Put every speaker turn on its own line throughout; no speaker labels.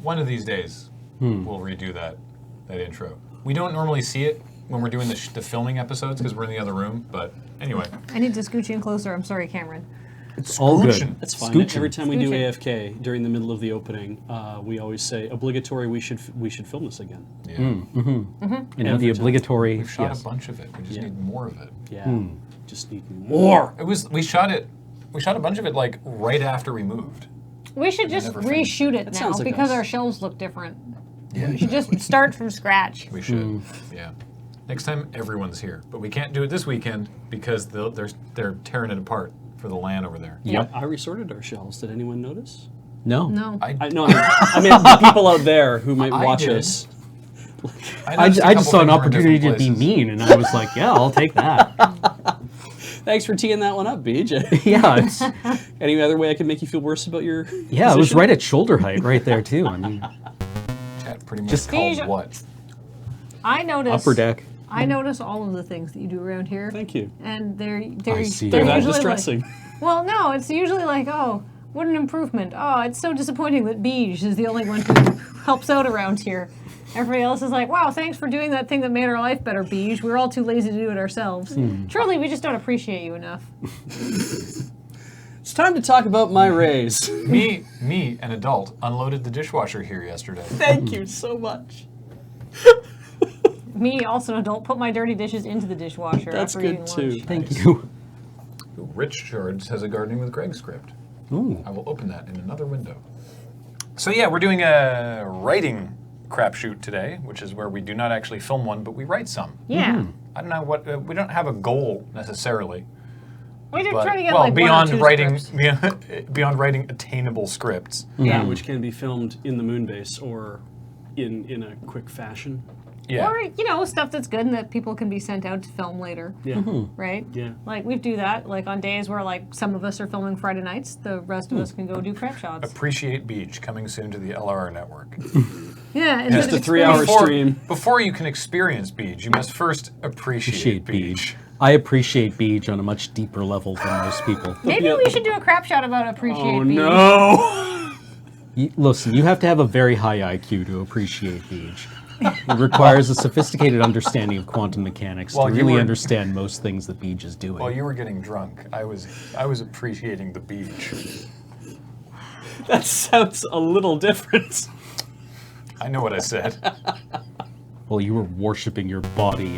One of these days, we'll redo that intro. We don't normally see it when we're doing the filming episodes because we're in the other room, but anyway.
I need to scooch in closer. I'm sorry, Cameron.
It's all good.
That's fine.
Scooching.
Every time we do AFK during the middle of the opening, we always say obligatory. We should film this again.
Yeah.
And the obligatory.
We've shot a bunch of it. We just need more of it.
Yeah. Just need more.
We shot a bunch of it like right after we moved.
We should just reshoot it now because our shelves look different. Yeah. We should just start from scratch.
We should. Yeah. Next time everyone's here, but we can't do it this weekend because they're tearing it apart for the LAN over there.
Yep.
I resorted our shelves. Did anyone notice?
No.
No.
I mean the people out there who might watch us.
I just saw an opportunity to be mean, and I was like, yeah, I'll take that.
Thanks for teeing that one up, BJ.
Yeah.
Any other way I can make you feel worse about your
Yeah, it was right at shoulder height right there, too. I mean,
Chat pretty much
Just
called what?
I notice.
upper deck.
I notice all of the things that you do around here.
Thank you.
And they're
I see.
They're that
usually
distressing.
Like, well, no, it's usually like, oh, what an improvement. Oh, it's so disappointing that Beige is the only one who helps out around here. Everybody else is like, wow, thanks for doing that thing that made our life better, Beige. We're all too lazy to do it ourselves. Truly, we just don't appreciate you enough.
It's time to talk about my raise.
Me, an adult, unloaded the dishwasher here yesterday.
Thank you so much.
Me, also an adult, put my dirty dishes into the dishwasher.
That's
after
good
eating
too.
lunch.
Thank you.
Rich Shards has a Gardening with Greg script.
Ooh.
I will open that in another window. So yeah, we're doing a writing crapshoot today, which is where we do not actually film one, but we write some.
Yeah.
I don't know what we don't have a goal necessarily.
We did
But,
try to get
well,
like
beyond
one or two
writing,
scripts.
beyond writing attainable scripts.
Yeah, which can be filmed in the moon base or in a quick fashion.
Yeah.
Or, you know, stuff that's good and that people can be sent out to film later.
Yeah.
Right?
Yeah.
Like, we do that. Like, on days where, like, some of us are filming Friday nights, the rest of us can go do crap shots.
Appreciate Beach coming soon to the LRR network.
Yeah. And
Just a 3-hour stream.
Before you can experience Beach, you must first appreciate Beach.
I appreciate Beach on a much deeper level than most people.
Maybe we should do a crap shot about appreciate Beach.
No!
Listen, you have to have a very high IQ to appreciate Beach. It requires a sophisticated understanding of quantum mechanics to really understand most things that Beach is doing.
While you were getting drunk, I was appreciating the beach.
That sounds a little different.
I know what I said.
While you were worshiping your body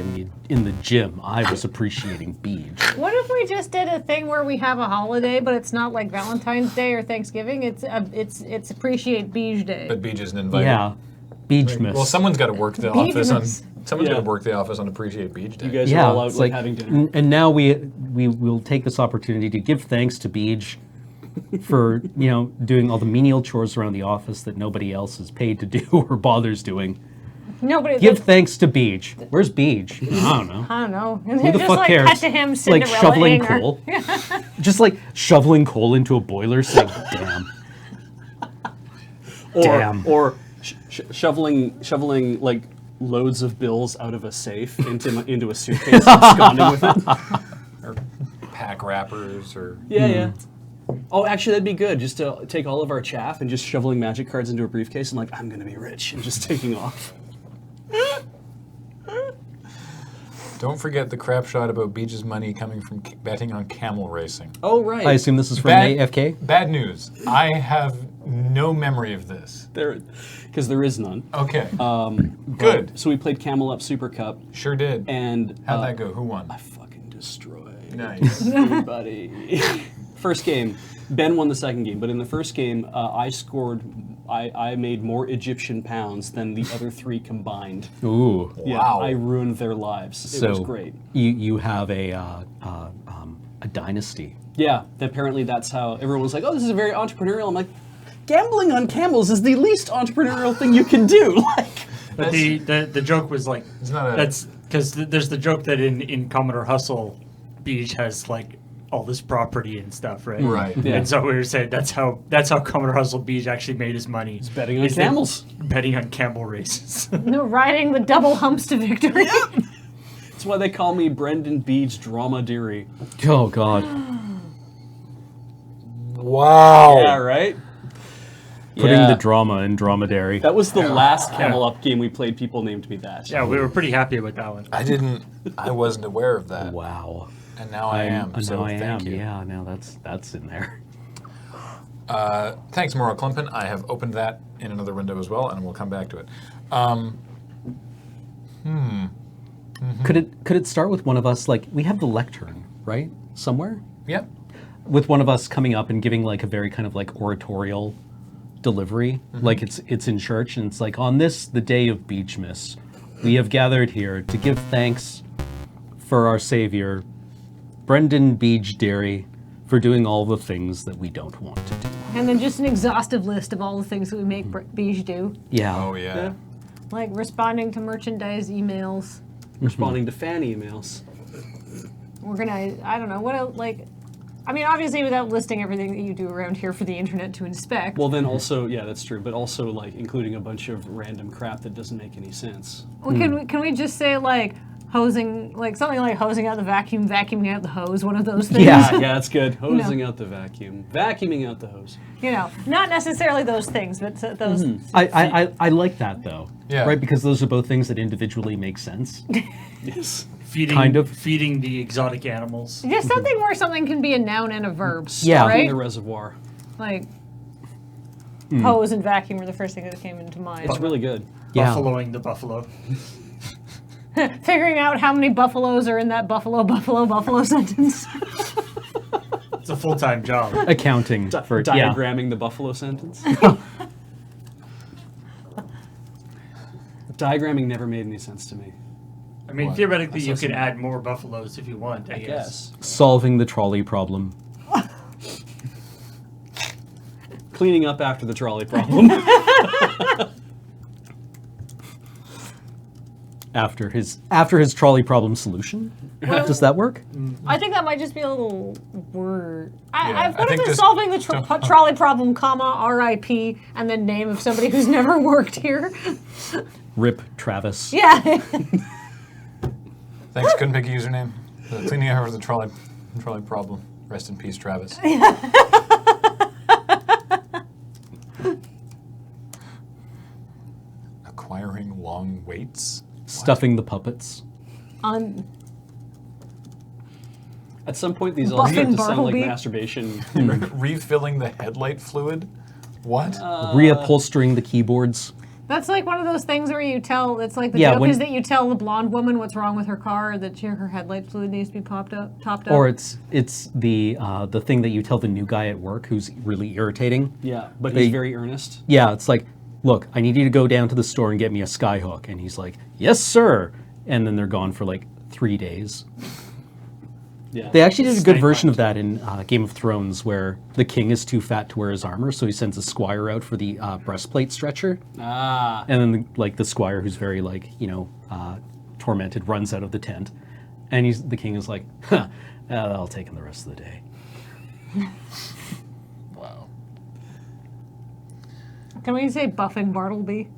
in the gym, I was appreciating Beach.
What if we just did a thing where we have a holiday, but it's not like Valentine's Day or Thanksgiving? It's Appreciate Beach Day.
But Beach isn't invited.
Yeah, Beachmas.
Well, someone's got to work the office on.
Beachmas.
Someone's got to work the office on Appreciate Beach Day.
You guys are all out
it's
like having dinner.
And now we will take this opportunity to give thanks to Beach for doing all the menial chores around the office that nobody else is paid to do or bothers doing.
Nobody.
Give thanks to Beach. Where's Beach? I don't know.
I don't know. And
Who
then
the
just
fuck
like
cares?
cut to him
Like
Cinderella
shoveling
her.
coal. Just like shoveling coal into a boiler, saying, "Damn." Damn.
Or shoveling like loads of bills out of a safe into a suitcase and absconding with it.
Or pack wrappers or.
Yeah. Oh, actually, that'd be good. Just to take all of our chaff and just shoveling magic cards into a briefcase and like, I'm gonna be rich, and just taking off.
Don't forget the crap shot about Beach's money coming from betting on camel racing.
Oh, right.
I assume this is from AFK?
Bad news. I have no memory of this.
Because there is none.
Okay. Good.
So we played Camel Up Super Cup.
Sure did.
And
how'd that go? Who won?
I fucking destroyed
Nice.
everybody. First game, Ben won the second game, but in the first game, I made more Egyptian pounds than the other three combined.
Ooh.
Yeah,
Wow.
I ruined their lives. It was great.
You have a dynasty.
Yeah, apparently that's how everyone was like, oh, this is very entrepreneurial. I'm like, gambling on camels is the least entrepreneurial thing you can do. Like,
but the joke was like,
It's not a-
that's because there's the joke that in Commodore Hustle, Beach has like all this property and stuff, right?
Right.
Yeah.
And so we were saying that's how Commodore Hustle Beach actually made his money. He's
betting on camels.
Betting on camel races.
No, riding the double humps to victory.
That's why they call me Brendan Beach Drama Deary.
Oh, God.
Wow.
Yeah, right?
Putting
Yeah.
the drama in dromedary.
That was the last Camel Up game we played. People named me that.
Yeah, we were pretty happy with that one.
I wasn't aware of that.
Wow.
And now I am. So
now I
thank
am.
you.
Yeah, now that's in there.
Thanks, Maura Klimpen. I have opened that in another window as well, and we'll come back to it.
Could it start with one of us, like, we have the lectern, right? Somewhere?
Yep.
With one of us coming up and giving like a very kind of like oratorial delivery, like it's in church, and it's like, on this, the day of Beachmas, we have gathered here to give thanks for our Savior, Brendan Beach Derry, for doing all the things that we don't want to do.
And then just an exhaustive list of all the things that we make Beige do.
Yeah.
Oh, yeah.
Like responding to merchandise emails.
Responding to fan emails.
Organize, I don't know, what else, like, I mean, obviously without listing everything that you do around here for the internet to inspect.
Well, then also, yeah, that's true. But also, like, including a bunch of random crap that doesn't make any sense.
Well, can we just say, like, hosing, like, something like hosing out the vacuum, vacuuming out the hose, one of those things?
Yeah.
Yeah, that's good. Hosing out the vacuum. Vacuuming out the hose.
You know, not necessarily those things, but those.
I like that though.
Yeah.
Right, because those are both things that individually make sense.
Yes.
Feeding,
Kind of.
feeding the exotic animals.
Just something where something can be a noun and a verb.
Yeah.
In
Right?
the reservoir.
Like, hose and vacuum were the first thing that came into mind.
It's really good.
Yeah.
Buffaloing the buffalo.
Figuring out how many buffaloes are in that buffalo sentence.
It's a full-time job.
Accounting for
Diagramming the buffalo sentence. Diagramming never made any sense to me.
I mean,
What?
theoretically, you could add more buffaloes if you want, I guess.
Yes.
solving the trolley problem.
Cleaning up after the trolley problem.
After his trolley problem solution. Does that work?
I think that might just be a little word.
Yeah,
What
I
if
think
it's
just-
solving the trolley problem, comma, RIP, and then name of somebody who's never worked here?
Rip Travis.
Yeah.
Thanks, couldn't pick a username. The cleaning out of the trolley problem. Rest in peace, Travis. Acquiring long waits?
Stuffing the puppets.
At some point, these all start
Buffing
to sound like
Bartleby.
masturbation.
Refilling the headlight fluid? What?
Reupholstering the keyboards.
That's like one of those things where you tell, it's like the
Yeah,
joke
when-
is that you tell the blonde woman what's wrong with her car, that her headlight fluid needs to be topped up.
Or it's the thing that you tell the new guy at work who's really irritating.
Yeah, but
They-
he's very earnest.
Yeah, it's like, look, I need you to go down to the store and get me a skyhook. And he's like, yes, sir. And then they're gone for like 3 days.
Yeah.
They actually did a good
Snake
version
hunt.
of that in Game of Thrones, where the king is too fat to wear his armor, so he sends a squire out for the breastplate stretcher.
Ah.
And then, the squire, who's very, tormented, runs out of the tent. And the king is like, huh, I'll take him the rest of the day.
Wow.
Can we say buffing Bartleby?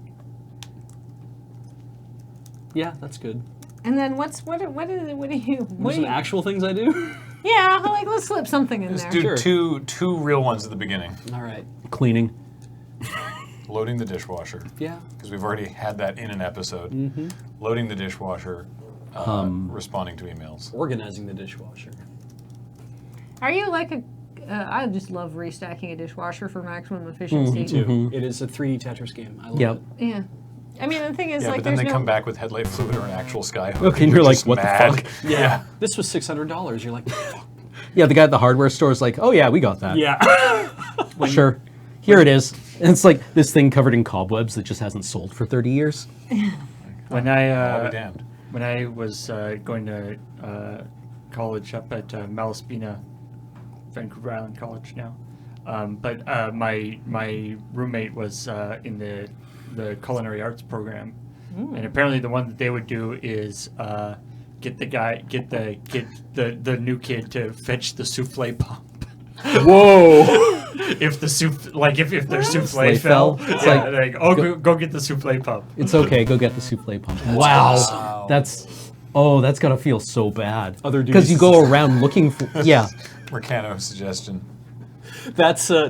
Yeah, that's good.
And then what do you?
Some actual things I do?
Yeah, like let's slip something in
Let's
there.
do two real ones at the beginning.
All right.
Cleaning.
Loading the dishwasher.
Yeah.
Because we've already had that in an episode. Loading the dishwasher, responding to emails.
Organizing the dishwasher.
Are you like a? I just love restacking a dishwasher for maximum efficiency.
Me too. It is a 3D Tetris game. I love
Yep.
it.
Yeah. I mean, the thing is,
Yeah,
like,
but then
there's
they
no.
come back with headlight fluid or an actual skyhook.
Okay, and you're like, what the fuck?
Yeah.
This was $600. You're like,
Yeah, the guy at the hardware store is like, oh yeah, we got that.
yeah.
Sure. Here it is. And it's like this thing covered in cobwebs that just hasn't sold for 30 years.
When
I'll be damned.
when I was going to college up at Malaspina, Vancouver Island College now, but my roommate was in the culinary arts program, and apparently the one that they would do is get the new kid to fetch the souffle pump.
Whoa!
If the if their souffle
Souffle
fell,
fell? It's
yeah,
like,
go get the souffle pump.
It's okay, go get the souffle pump. Wow. That's gotta feel so bad.
Other
Because you
duties.
go around looking for, yeah.
Mercano suggestion.
That's a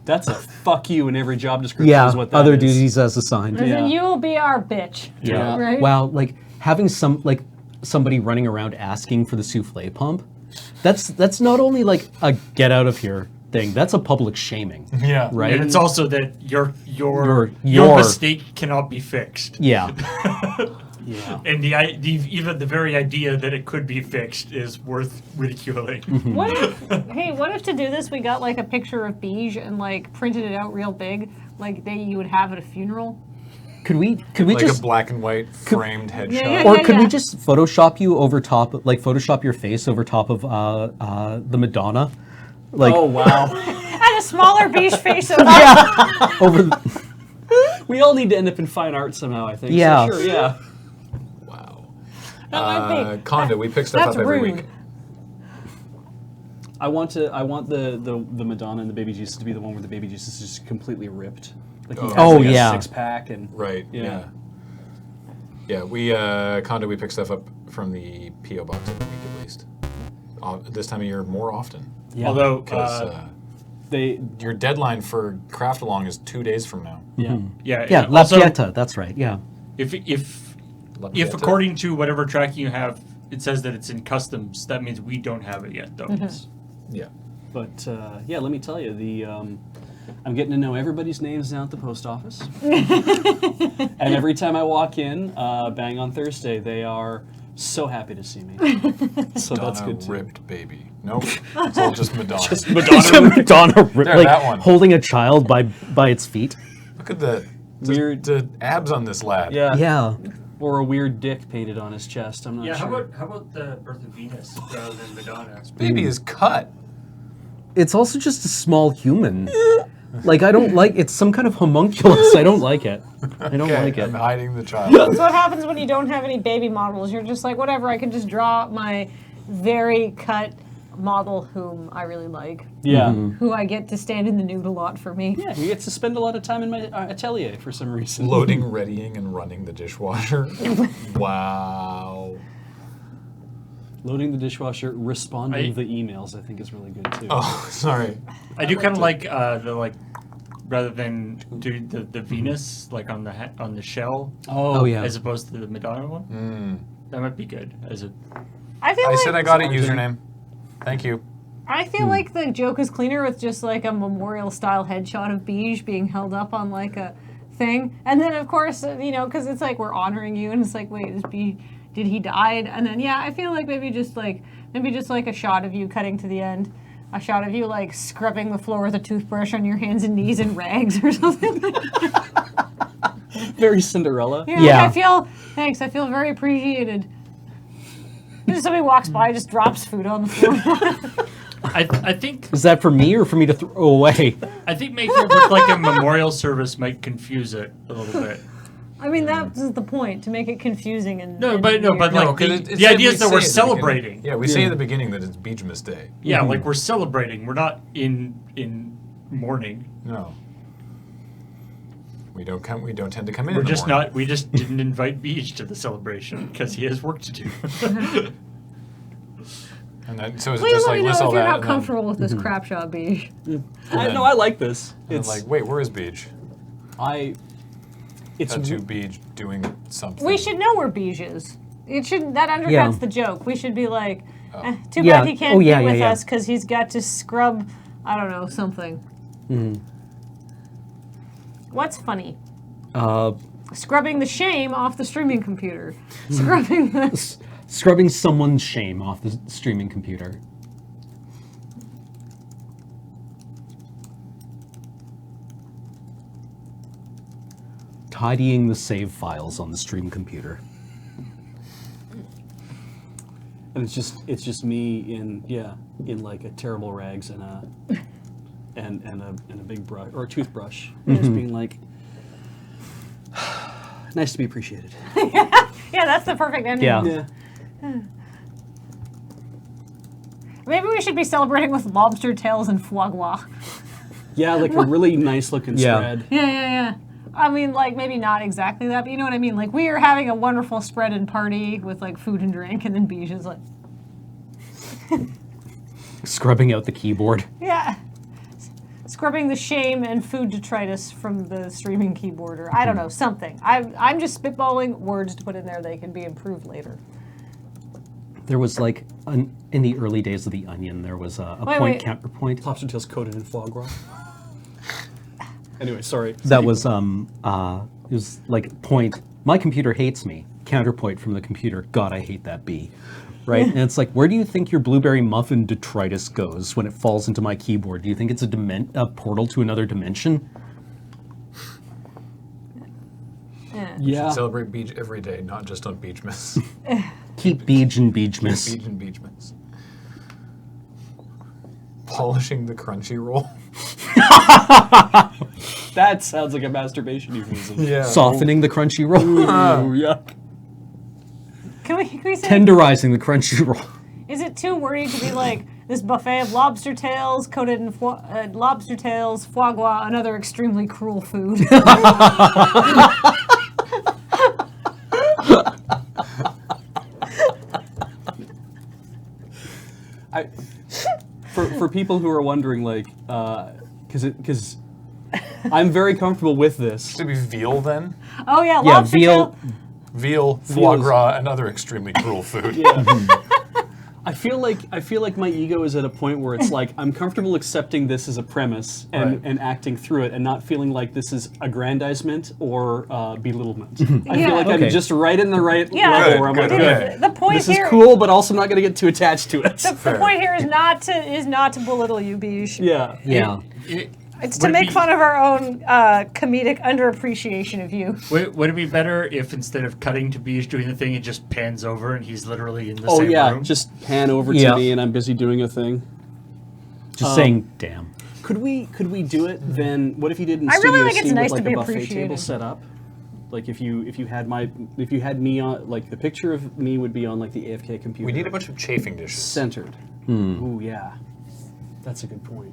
That's a fuck you in every job description.
Yeah,
is what that
other
is.
duties as assigned.
And then
Yeah.
you will be our bitch.
Yeah.
Right?
Wow, like having somebody running around asking for the souffle pump, that's not only like a get out of here thing, that's a public shaming.
Yeah.
Right?
And it's also that your
Your-
mistake cannot be fixed.
Yeah.
Yeah.
And even the very idea that it could be fixed is worth ridiculing.
What if to do this we got like a picture of Beige and like printed it out real big, like you would have at a funeral?
Could we
Like
just
a black and white framed headshot.
Yeah.
or could we just Photoshop you over top, like Photoshop your face over top of the Madonna? Like
Oh wow.
And a smaller Beige face over
over the,
We all need to end up in fine art somehow. I think.
Yeah.
So sure. Yeah.
Wow.
That might be.
Conda, we pick stuff
That's
up every
rude.
week.
I want the Madonna and the baby Jesus to be the one where the baby Jesus is just completely ripped. Like he has
Oh,
like a
yeah.
6-pack and
Right.
Yeah.
Yeah. We Conda, we pick stuff up from the PO box every week at least. This time of year more often.
yeah.
Although,
Because
they
your deadline for craft along is 2 days from now.
yeah.
yeah, La
also,
Pieta, that's right. Yeah.
if
La Pieta?
according to whatever tracking you have, it says that it's in customs, that means we don't have it yet, though.
Yeah.
But yeah, let me tell you, I'm getting to know everybody's names now at the post office. And every time I walk in, bang on Thursday, they are so happy to see me. So that's good too.
Ripped baby. Nope. It's all just Madonna.
Madonna
There,
like
that one.
holding a child by its feet.
Look at the
Weird.
the abs on this lad.
Yeah.
Yeah.
Or a weird dick painted on his chest. I'm not
Yeah,
sure.
how about the Birth of Venus rather than Madonna?
Baby is cut.
It's also just a small human. Like I don't like it's some kind of homunculus. I don't like it. I don't
Okay,
like it.
I'm hiding the child.
That's what happens when you don't have any baby models. You're just like, whatever, I can just draw my very cut model whom I really like,
Yeah.
who I get to stand in the nude a lot for me.
Yeah, he gets to spend a lot of time in my atelier for some reason.
Loading, readying, and running the dishwasher. Wow.
Loading the dishwasher, responding to the emails, I think is really good too.
Oh, sorry.
I do kind of like the rather than do the Venus like on the shell
Oh yeah.
as opposed to the Madonna one. That might be good as a.
I feel
I
like
said I got it. Username. Thank you.
I feel like the joke is cleaner with just like a memorial style headshot of Beige being held up on like a thing, and then of course because it's like we're honoring you, and it's like wait, is Beige, did he die? And then yeah, I feel like maybe just like a shot of you cutting to the end, a shot of you like scrubbing the floor with a toothbrush on your hands and knees in rags or something.
Very Cinderella.
Yeah.
Thanks. I feel very appreciated. Just somebody walks by, just drops food on the floor.
I think
Is that for me or for me to throw away?
I think making it look like a memorial service might confuse it a little bit.
I mean, that's the point, to make it confusing and
But
weird.
like the idea is that we're celebrating.
Yeah, we say at the beginning that it's Beachmas Day.
Yeah, like we're celebrating. We're not in mourning.
No. We don't tend to come in.
We're
in the
just
morning.
not. We just didn't invite Beach to the celebration because he has work to do.
And then, so is it
Please
just
let
like
me know
list all
if you're
that?
not
and then-
comfortable with this crap shot, Beige.
No, I like this.
and
It's
then like, wait, where is Beach?
it's
Cut to Beach doing something.
We should know where Beige is. It shouldn't. That undercuts
Yeah.
the joke. We should be like, too
Yeah.
bad he can't
Oh, yeah,
be with
yeah.
us because he's got to scrub, I don't know, something. What's funny? Scrubbing the shame off the streaming computer. Scrubbing the...
Scrubbing someone's shame off the streaming computer. Tidying the save files on the stream computer.
and it's just me in like a terrible rags and a big brush or a toothbrush, just being like, nice to be appreciated.
Yeah, that's the perfect ending.
Yeah.
Maybe we should be celebrating with lobster tails and foie gras.
Yeah, like a really nice looking
Yeah.
spread.
Yeah. I mean, like, maybe not exactly that, but you know what I mean? Like, we are having a wonderful spread and party with, like, food and drink, and then Beige is like,
Scrubbing out the keyboard.
yeah. scrubbing the shame and food detritus from the streaming keyboard, or I don't know, something. I'm just spitballing words to put in there. They can be improved later.
There was like in the early days of the Onion, there was a
wait.
counterpoint.
Lobster tails coated in foie gras. Anyway, sorry.
That was it was like point. My computer hates me. Counterpoint from the computer. God, I hate that bee. Right, and it's like, where do you think your blueberry muffin detritus goes when it falls into my keyboard? Do you think it's a portal to another dimension?
Yeah.
Celebrate Beach every day, not just on Beachmas.
Keep Beej and Beejmas.
Beach and Beachmas. Polishing the crunchy roll.
That sounds like a masturbation euphemism.
Yeah.
Softening the crunchy roll.
Oh, yuck.
Can we say?
Tenderizing the crunchy roll.
Is it too wordy to be like this buffet of lobster tails coated in lobster tails, foie gras, another extremely cruel food?
For people who are wondering, like, because I'm very comfortable with this.
Should it be veal then?
Oh yeah,
Yeah,
lobster
veal.
tail.
Veal, foie gras, and other extremely cruel food.
Yeah. I feel like my ego is at a point where it's like I'm comfortable accepting this as a premise
Right.
and acting through it and not feeling like this is aggrandizement or belittlement. I
Yeah.
feel like
Okay.
I'm just right in the right
Yeah.
level where I'm like,
Good,
okay,
good.
The point
this is
here.
cool, but also I'm not going to get too attached to it.
The point here is not to belittle you, Beej.
Yeah.
Yeah.
It's to
Would it
make
be-
fun of our own comedic underappreciation of you.
Would it be better if instead of cutting to Beej doing the thing, it just pans over and he's literally in the
Oh
same
yeah,
room?
just pan over
Yeah.
to me and I'm busy doing a thing.
Just saying, damn.
Could we do it then? What if you did in
I
Studio
really think it's
C
nice
with
to
like
be
a buffet table
appreciated.
set up? Like if you had me on, like the picture of me would be on like the AFK computer.
We need a bunch of chafing dishes.
centered. Ooh yeah, that's a good point.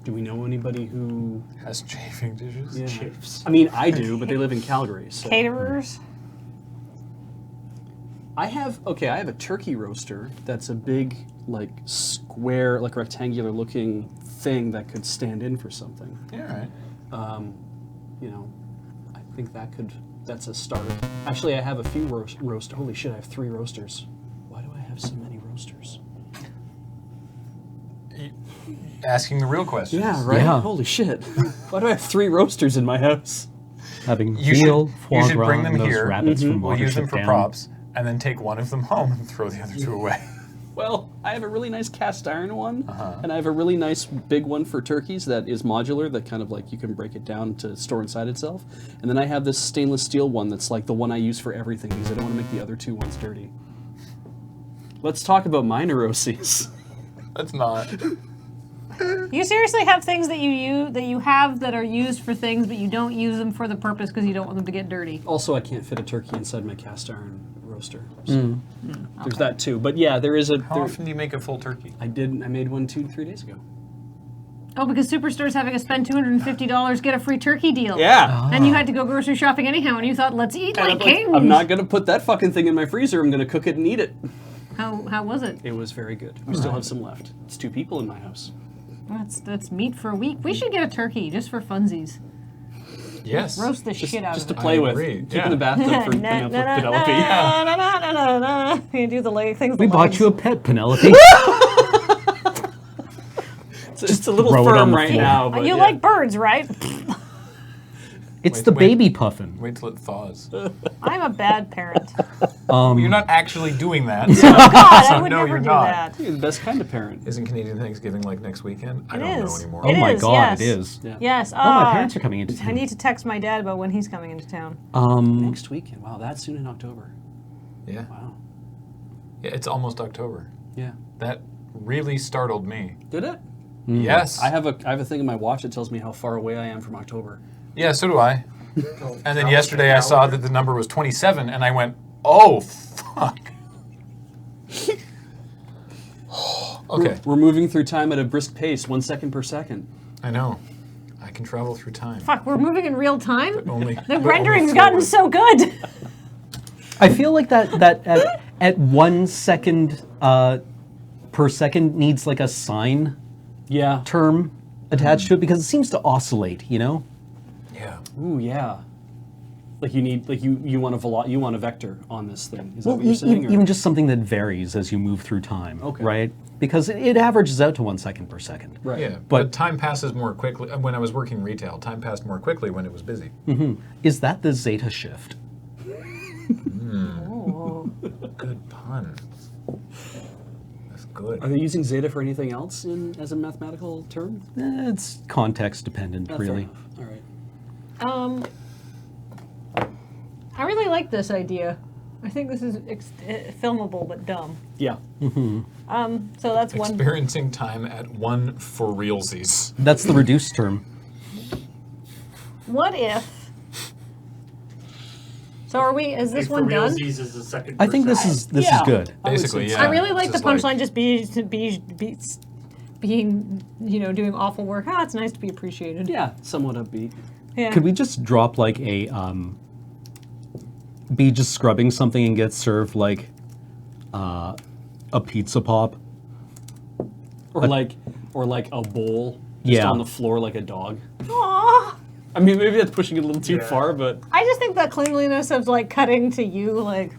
Do we know anybody who?
Has chafing dishes?
Yeah.
Chafes.
I mean, I do, but they live in Calgary. So.
Caterers.
I have a turkey roaster that's a big, like square, like rectangular looking thing that could stand in for something.
Yeah, all right.
You know, I think that's a starter. Actually, I have a few roast. Holy shit, I have 3 roasters. Why do I have so many roasters?
Asking the real questions.
Yeah, right?
Yeah.
Holy shit. Why do I have 3 roasters in my house?
Having
You
veal,
should
foie
bring
gras,
them
and those
here.
rabbits from
We'll use them
Watership
for
Down.
props, and then take one of them home and throw the other 2 away.
Well, I have a really nice cast iron one, and I have a really nice big one for turkeys that is modular, that kind of like you can break it down to store inside itself. And then I have this stainless steel one that's like the one I use for everything because I don't want to make the other 2 ones dirty. Let's talk about my neuroses.
That's not.
You seriously have things that you have that are used for things, but you don't use them for the purpose because you don't want them to get dirty.
Also, I can't fit a turkey inside my cast iron roaster. So there's that too. But yeah, there is a.
How often do you make a full turkey?
I made one 2-3 days ago.
Oh, because Superstore's having us spend $250, get a free turkey deal.
Yeah.
And you had to go grocery shopping anyhow, and you thought, let's eat
And
like
I'm like,
kings.
I'm not gonna put that fucking thing in my freezer. I'm gonna cook it and eat it.
How was it?
It was very good. We still have some left. It's 2 people in my house.
That's meat for a week. We should get a turkey just for funsies.
Yes.
Roast the shit out
Just
of
to
it.
play
I
with.
agree,
Keep
yeah.
in the bathtub for
Na- na-
Penelope.
na- na- na- na- na- na. You do the leg things.
We
the
bought
legs.
you a pet, Penelope.
It's a little
throw it on
firm
the
right
floor.
now, but
You
yeah.
like birds, right?
It's
Wait,
the
wait.
baby puffin.
Wait till it thaws.
I'm a bad parent.
You're not actually doing that. So,
God, I
so
would
no,
never
you're
do
not.
that.
You're the best kind of parent.
Isn't Canadian Thanksgiving like next weekend? I
It
don't know
is.
anymore.
Oh
It
my
is,
god,
yes.
it is.
Yeah.
Yes.
Oh, my parents are coming into
I
town.
need to text my dad about when he's coming into town.
Next weekend. Wow, that's soon in October.
Yeah.
Wow.
Yeah, it's almost October.
Yeah.
That really startled me.
Did it?
Yes.
I have a thing in my watch that tells me how far away I am from October.
Yeah, so do I. And then yesterday I saw that the number was 27, and I went, oh, fuck. Okay,
We're moving through time at a brisk pace, 1 second per second.
I know. I can travel through time.
Fuck, we're moving in real time?
Only,
The rendering's gotten so good.
I feel like that at 1 second per second needs like a sine
Yeah.
term attached to it because it seems to oscillate, you know?
Yeah.
Ooh, yeah. Like you need, like you want you want a vector on this thing. Is that
Well,
what you're saying?
even just something that varies as you move through time,
Okay.
right? Because it averages out to 1 second per second.
Right.
Yeah,
But-
but time passes more quickly. When I was working retail, time passed more quickly when it was busy.
Is that the zeta shift?
Oh.
Good pun. That's good.
Are they using zeta for anything else as a mathematical term?
It's context dependent,
Fair
really.
enough. All right.
I really like this idea. I think this is filmable but dumb.
Yeah.
So that's one.
Experiencing time at 1 for realsies.
That's the reduced term.
What if? So are we? Is this
For
one done?
realsies is the second.
I think this is
Yeah.
good.
I would
Basically,
say
yeah.
I really like the
It's just
punchline. Just being, doing awful work. Ah, it's nice to be appreciated.
Yeah, somewhat upbeat.
Yeah.
Could we just drop like a be just scrubbing something and get served like a pizza pop?
Or like a bowl just
Yeah.
on the floor like a dog.
Aw.
I mean, maybe that's pushing it a little too
Yeah.
far, but
I just think that cleanliness of like cutting to you, like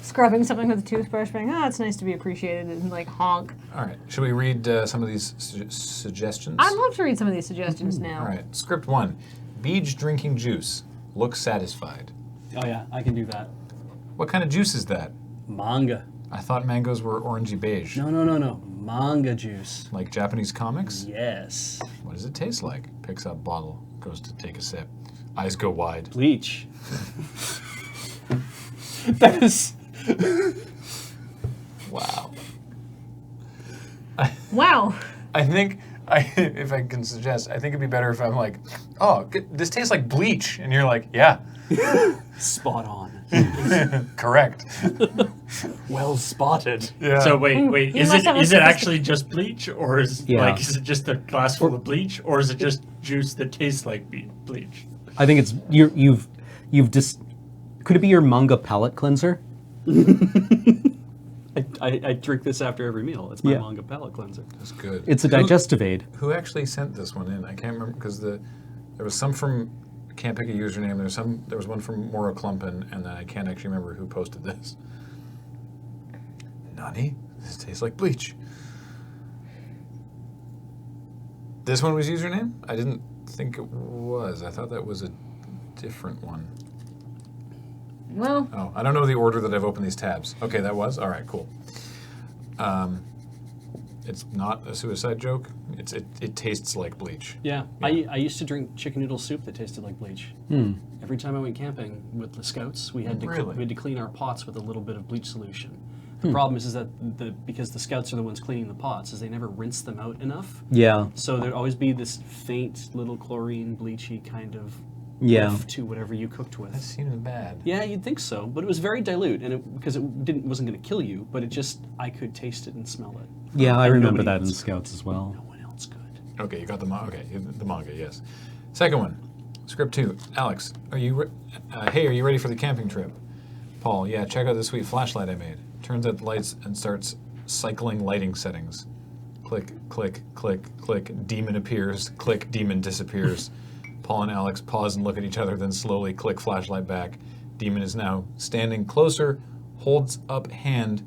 scrubbing something with a toothbrush, being, it's nice to be appreciated, and like honk.
All right. Should we read some of these suggestions?
I'd love to read some of these suggestions now.
All right. Script 1. Beej drinking juice. Look satisfied.
oh yeah, I can do that.
What kind of juice is that?
Manga.
I thought mangoes were orangey beige.
No. Manga juice.
Like Japanese comics?
Yes.
What does it taste like? Picks up bottle, goes to take a sip. Eyes go wide.
Bleach. That is.
Wow.
Wow.
I think, if I can suggest, I think it'd be better if I'm like, oh, this tastes like bleach. And you're like, yeah,
Spot on.
correct.
Well spotted.
Yeah.
So wait,
You
is
must
it
have a
is it
specific-
actually just bleach, or is is it just a glass full of bleach, or is it just juice that tastes like bleach?
I think it's you've could it be your manga palate cleanser?
I drink this after every meal. It's my
Yeah.
manga palate cleanser.
That's good.
It's a digestive aid.
Who actually sent this one in? I can't remember because there was some from. I can't pick a username. There was one from Maura Klumpen, and then I can't actually remember who posted this. Nani? This tastes like bleach. This one was username? I didn't think it was. I thought that was a different one.
Well,
Oh, I don't know the order that I've opened these tabs. Okay, that was? All right, cool. It's not a suicide joke. It tastes like bleach.
Yeah. I used to drink chicken noodle soup that tasted like bleach. Every time I went camping with the scouts, we had to
Really?
we had to clean our pots with a little bit of bleach solution. The problem is that because the scouts are the ones cleaning the pots, is they never rinse them out enough.
Yeah.
So there'd always be this faint little chlorine bleachy kind of
Yeah.
whiff to whatever you cooked
That
with.
seems bad.
Yeah, you'd think so, but it was very dilute, and because it wasn't going to kill you, but I could taste it and smell it.
Yeah, I
And
remember
nobody
that in
else
Scouts as well.
No one else could.
Okay, you got the manga. Okay, the manga, yes. Second one, script 2. Alex, are you ready for the camping trip? Paul, yeah, check out the sweet flashlight I made. Turns out the lights and starts cycling lighting settings. Click, click, click, click, demon appears, click, demon disappears. Paul and Alex pause and look at each other, then slowly click flashlight back. Demon is now standing closer, holds up hand.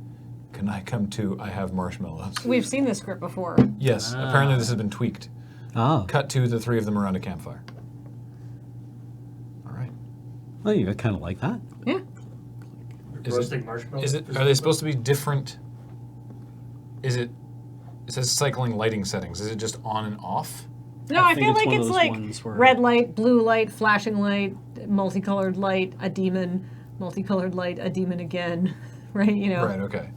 Can I come too? I have marshmallows.
we've seen this script before.
Yes, apparently this has been tweaked.
Ah.
Cut to the three of them around a campfire. All right.
Oh, you kind of like that.
Yeah.
Roasting marshmallows.
Are they supposed to be different? It says cycling lighting settings. Is it just on and off?
No,
I
I
think
feel
it's
like
one of
it's
those
like
ones where-
red light, blue light, flashing light, multicolored light, a demon, multicolored light, a demon again, right?
Right, okay.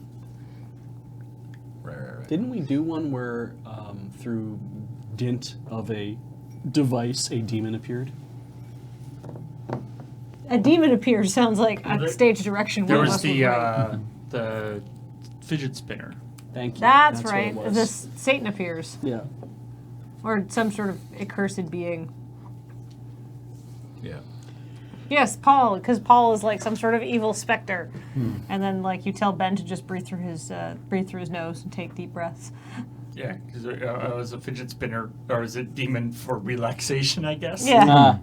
Right.
Didn't we do one where, through dint of a device, a demon appeared?
A demon appears sounds like
Well,
a
there-
stage direction.
There
one of
was
us would write.
the fidget spinner.
Thank you.
That's
what
right.
it was.
This Satan appears,
Yeah.
or some sort of accursed being.
Yeah.
Yes, Paul, because Paul is like some sort of evil specter, and then like you tell Ben to just breathe through his nose and take deep breaths.
Yeah, because I was a fidget spinner, or is it demon for relaxation, I guess?
Yeah.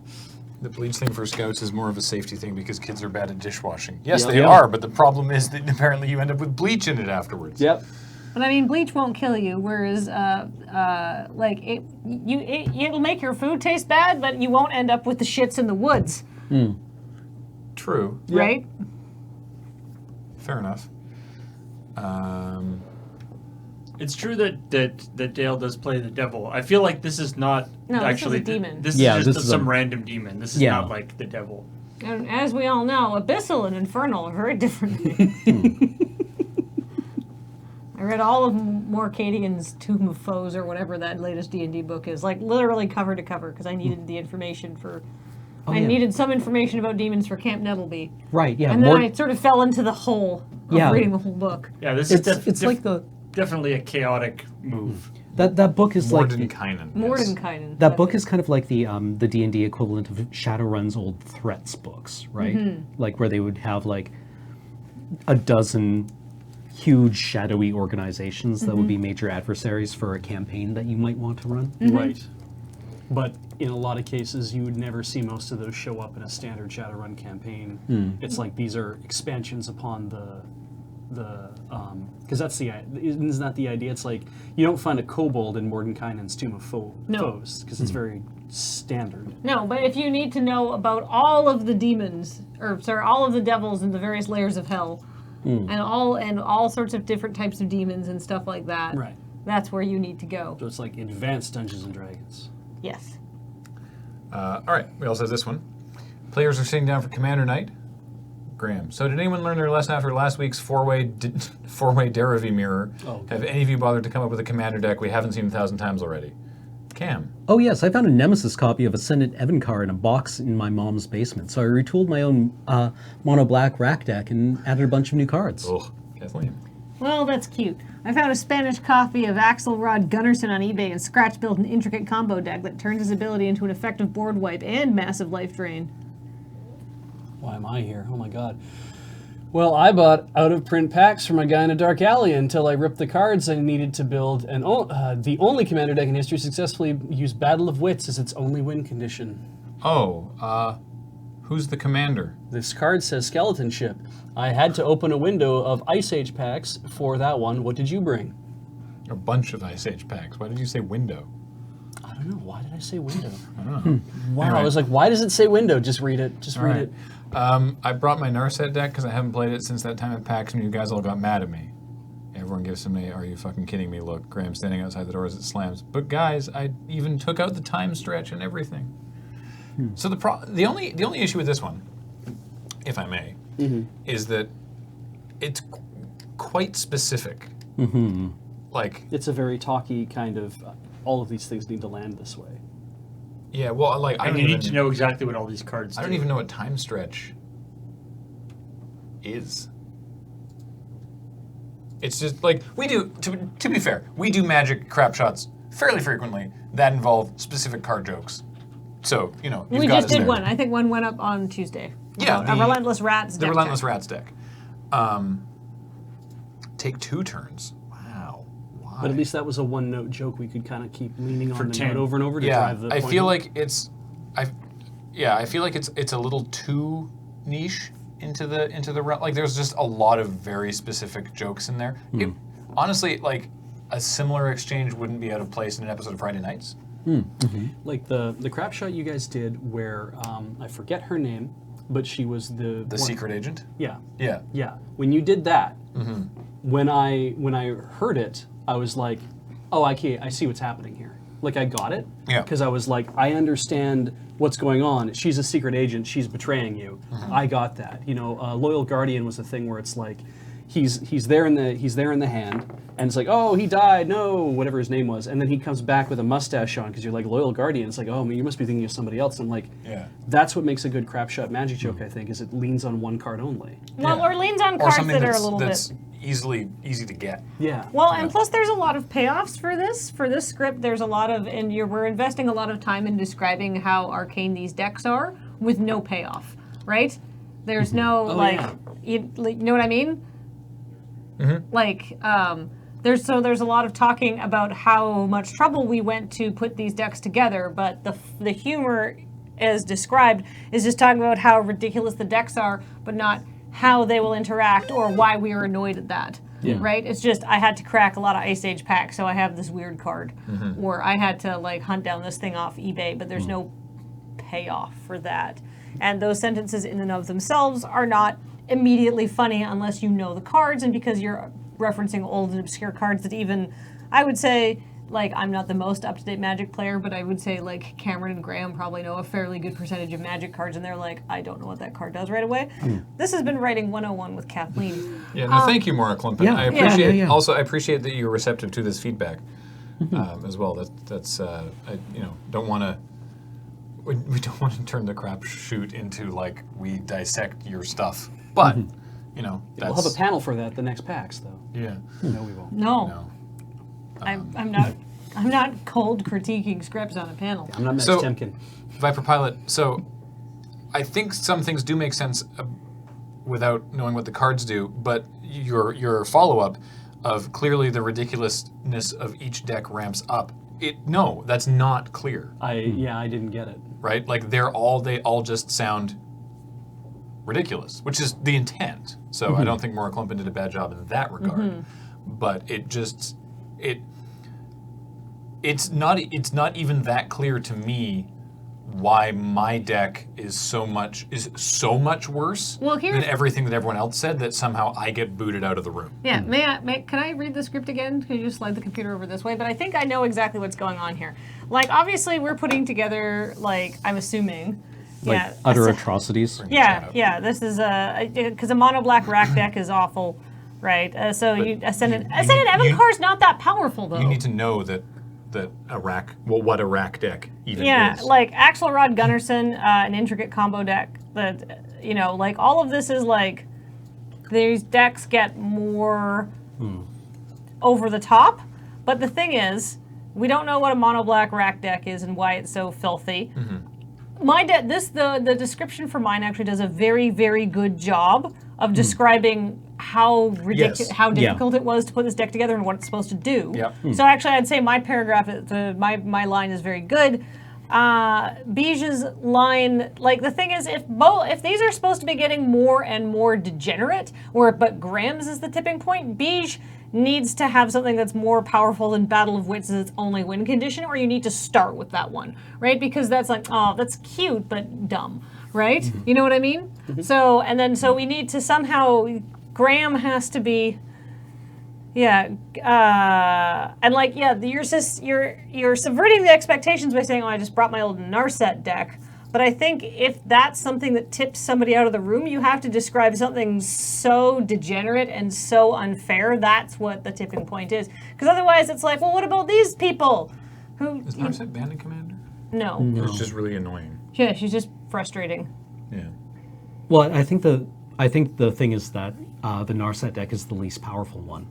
The bleach thing for scouts is more of a safety thing because kids are bad at dishwashing. Yes,
Yep.
they
Yep.
are, but the problem is that apparently you end up with bleach in it afterwards.
Yep.
But I mean, bleach won't kill you, whereas like it'll make your food taste bad, but you won't end up with the shits in the woods,
True.
right?
Fair enough.
It's true that Dale does play the devil. I feel like this is not
No, this is a
actually
demon.
This
Yeah,
is
this
just
is
some
a-
random demon. This is
Yeah.
not like the devil.
And as we all know, abyssal and infernal are very different. I read all of Morcadian's Tomb of Foes or whatever that latest D&D book is, like literally cover to cover, because I needed the information for. I
yeah.
needed some information about demons for Camp Nettleby,
Right, yeah.
and then I sort of fell into the hole of
Yeah.
reading the whole book.
Yeah, this is
it's like the
definitely a chaotic move.
that book is like the,
Mordenkainen.
Mordenkainen.
that book is kind of like the D&D equivalent of Shadowrun's old threats books, right? Like where they would have like a dozen huge shadowy organizations that would be major adversaries for a campaign that you might want to run.
Right. But in a lot of cases, you would never see most of those show up in a standard Shadowrun campaign. It's like these are expansions upon the because that's the isn't that the idea? It's like you don't find a kobold in Mordenkainen's Tomb of Foes because it's very standard.
No, but if you need to know about all of the demons, or sorry, all of the devils and the various layers of hell, and all sorts of different types of demons and stuff like that,
Right.
that's where you need to go.
So it's like advanced Dungeons and Dragons.
Yes.
All right, we also have this one. Players are sitting down for Commander Night. Graham. So did anyone learn their lesson after last week's four-way Derivi mirror?
Oh,
Have any of you bothered to come up with a commander deck we haven't seen 1,000 times already? Cam.
Oh yes, I found a Nemesis copy of Ascendant Evankar in a box in my mom's basement. So I retooled my own mono black rack deck and added a bunch of new cards.
Ugh, Kathleen.
Well, that's cute. I found a Spanish copy of Axelrod Gunnarsson on eBay and Scratch built an intricate combo deck that turns his ability into an effective board wipe and massive life drain.
Why am I here? Oh my god. Well, I bought out-of-print packs for my guy in a dark alley until I ripped the cards I needed to build the only commander deck in history to successfully use Battle of Wits as its only win condition.
Oh, who's the commander?
This card says Skeleton Ship. I had to open a window of Ice Age packs for that one. What did you bring?
A bunch of Ice Age packs. Why did you say window?
I don't know. Why did I say window?
I don't know.
Wow.
Anyway.
I was like, why does it say window? Just read it. Just read it.
I brought my Narset deck because I haven't played it since that time at PAX when you guys all got mad at me. Everyone gives him a, are you fucking kidding me look. Graham standing outside the door as it slams. But guys, I even took out the time stretch and everything. So the only issue with this one, if I may, is that it's quite specific. Like,
It's a very talky kind of, all of these things need to land this way.
yeah, well, like, I
And
don't
you
even
need to know exactly what all these cards do.
I don't even know what time stretch is. It's just like we do. To be fair, we do magic crap shots fairly frequently that involve specific card jokes. So you've
We
got
just
us
did
there.
one. I think one went up on Tuesday.
Yeah,
A Relentless Rats
The
deck
Relentless
check.
Rats deck. Take 2 turns. Wow. Why?
But at least that was a one-note joke we could kind of keep leaning
For
on the
10.
note over and over to
Yeah,
drive the
I
point
feel
home.
like I feel like it's a little too niche into the realm. Like there's just a lot of very specific jokes in there. Honestly, like a similar exchange wouldn't be out of place in an episode of Friday Nights.
Like the crap shot you guys did where I forget her name, but she was the
Secret agent.
Yeah,
Yeah.
yeah. When you did that, when I heard it, I was like, oh, I see what's happening here. Like I got it.
Yeah.
Because I was like, I understand what's going on. She's a secret agent. She's betraying you. I got that. Loyal Guardian was a thing where it's like, he's there in the hand, and it's like, oh, he died, no, whatever his name was, and then he comes back with a mustache on because you're like Loyal Guardian. It's like, oh, man, you must be thinking of somebody else. I'm like,
Yeah.
that's what makes a good crap shot magic joke. I think is it leans on one card only.
Well,
Yeah.
or leans on
Or
cards
something
that are a little
that's
bit.
easy to get.
Yeah.
Well, and plus there's a lot of payoffs for this. For this script, there's a lot of, and we're investing a lot of time in describing how arcane these decks are with no payoff, right? There's no
Oh, yeah.
you know what I mean? Like, there's a lot of talking about how much trouble we went to put these decks together, but the humor, as described, is just talking about how ridiculous the decks are, but not how they will interact or why we are annoyed at that.
Yeah.
Right? It's just I had to crack a lot of Ice Age packs, so I have this weird card, or I had to like hunt down this thing off eBay, but there's no payoff for that. And those sentences in and of themselves are not immediately funny unless you know the cards, and because you're referencing old and obscure cards that even, I would say, like, I'm not the most up-to-date Magic player, but I would say, like, Cameron and Graham probably know a fairly good percentage of Magic cards, and they're like, I don't know what that card does right away. This has been Writing 101 with Kathleen.
Yeah, no, thank you, Maura Klumpin.
Yeah.
I appreciate.
Yeah.
Also, I appreciate that you're receptive to this feedback as well. That's I don't want to. We don't want to turn the Crapshoot into like we dissect your stuff, but
We'll
that's
have a panel for that the next PAX, though.
yeah.
No, we won't.
No, I'm not cold critiquing scripts on a panel.
I'm not Max
So-
Temkin.
Viper Pilot. So, I think some things do make sense without knowing what the cards do, but your follow up of clearly the ridiculousness of each deck ramps up. No, that's not clear,
I didn't get it.
right? Like they all just sound ridiculous, which is the intent. So I don't think Maura Klumpin did a bad job in that regard, but it's not even that clear to me why my deck is so much worse
Well,
than everything that everyone else said that somehow I get booted out of the room.
Yeah, can I read the script again? Can you just slide the computer over this way? But I think I know exactly what's going on here. Like, obviously, we're putting together, like, I'm assuming,
Like
yeah,
utter atrocities.
Yeah, this is because a mono black rack deck is awful, right? So Ascendant Evancar's not that powerful though.
You need to know that a rack, what a rack deck even is.
Like Axelrod Gunnarsson, an intricate combo deck that like all of this is like these decks get more over the top, but the thing is, we don't know what a mono black rack deck is and why it's so filthy. My the description for mine actually does a very, very good job of describing how
Yes.
how difficult it was to put this deck together and what it's supposed to do.
Yep.
So actually, I'd say my paragraph, my line is very good. Bij's line, like the thing is, if these are supposed to be getting more and more degenerate, but Graham's is the tipping point, Bij needs to have something that's more powerful than Battle of Wits as its only win condition, or you need to start with that one, right? Because that's like, oh, that's cute, but dumb, right? You know what I mean? So we need to somehow, Graham has to be, and like, you're subverting the expectations by saying, oh, I just brought my old Narset deck. But I think if that's something that tips somebody out of the room, you have to describe something so degenerate and so unfair. That's what the tipping point is. Because otherwise it's like, well, what about these people?
Is Narset Bandit Commander?
No.
It's just really annoying.
Yeah, she's just frustrating.
Yeah.
Well, I think the thing is that the Narset deck is the least powerful one,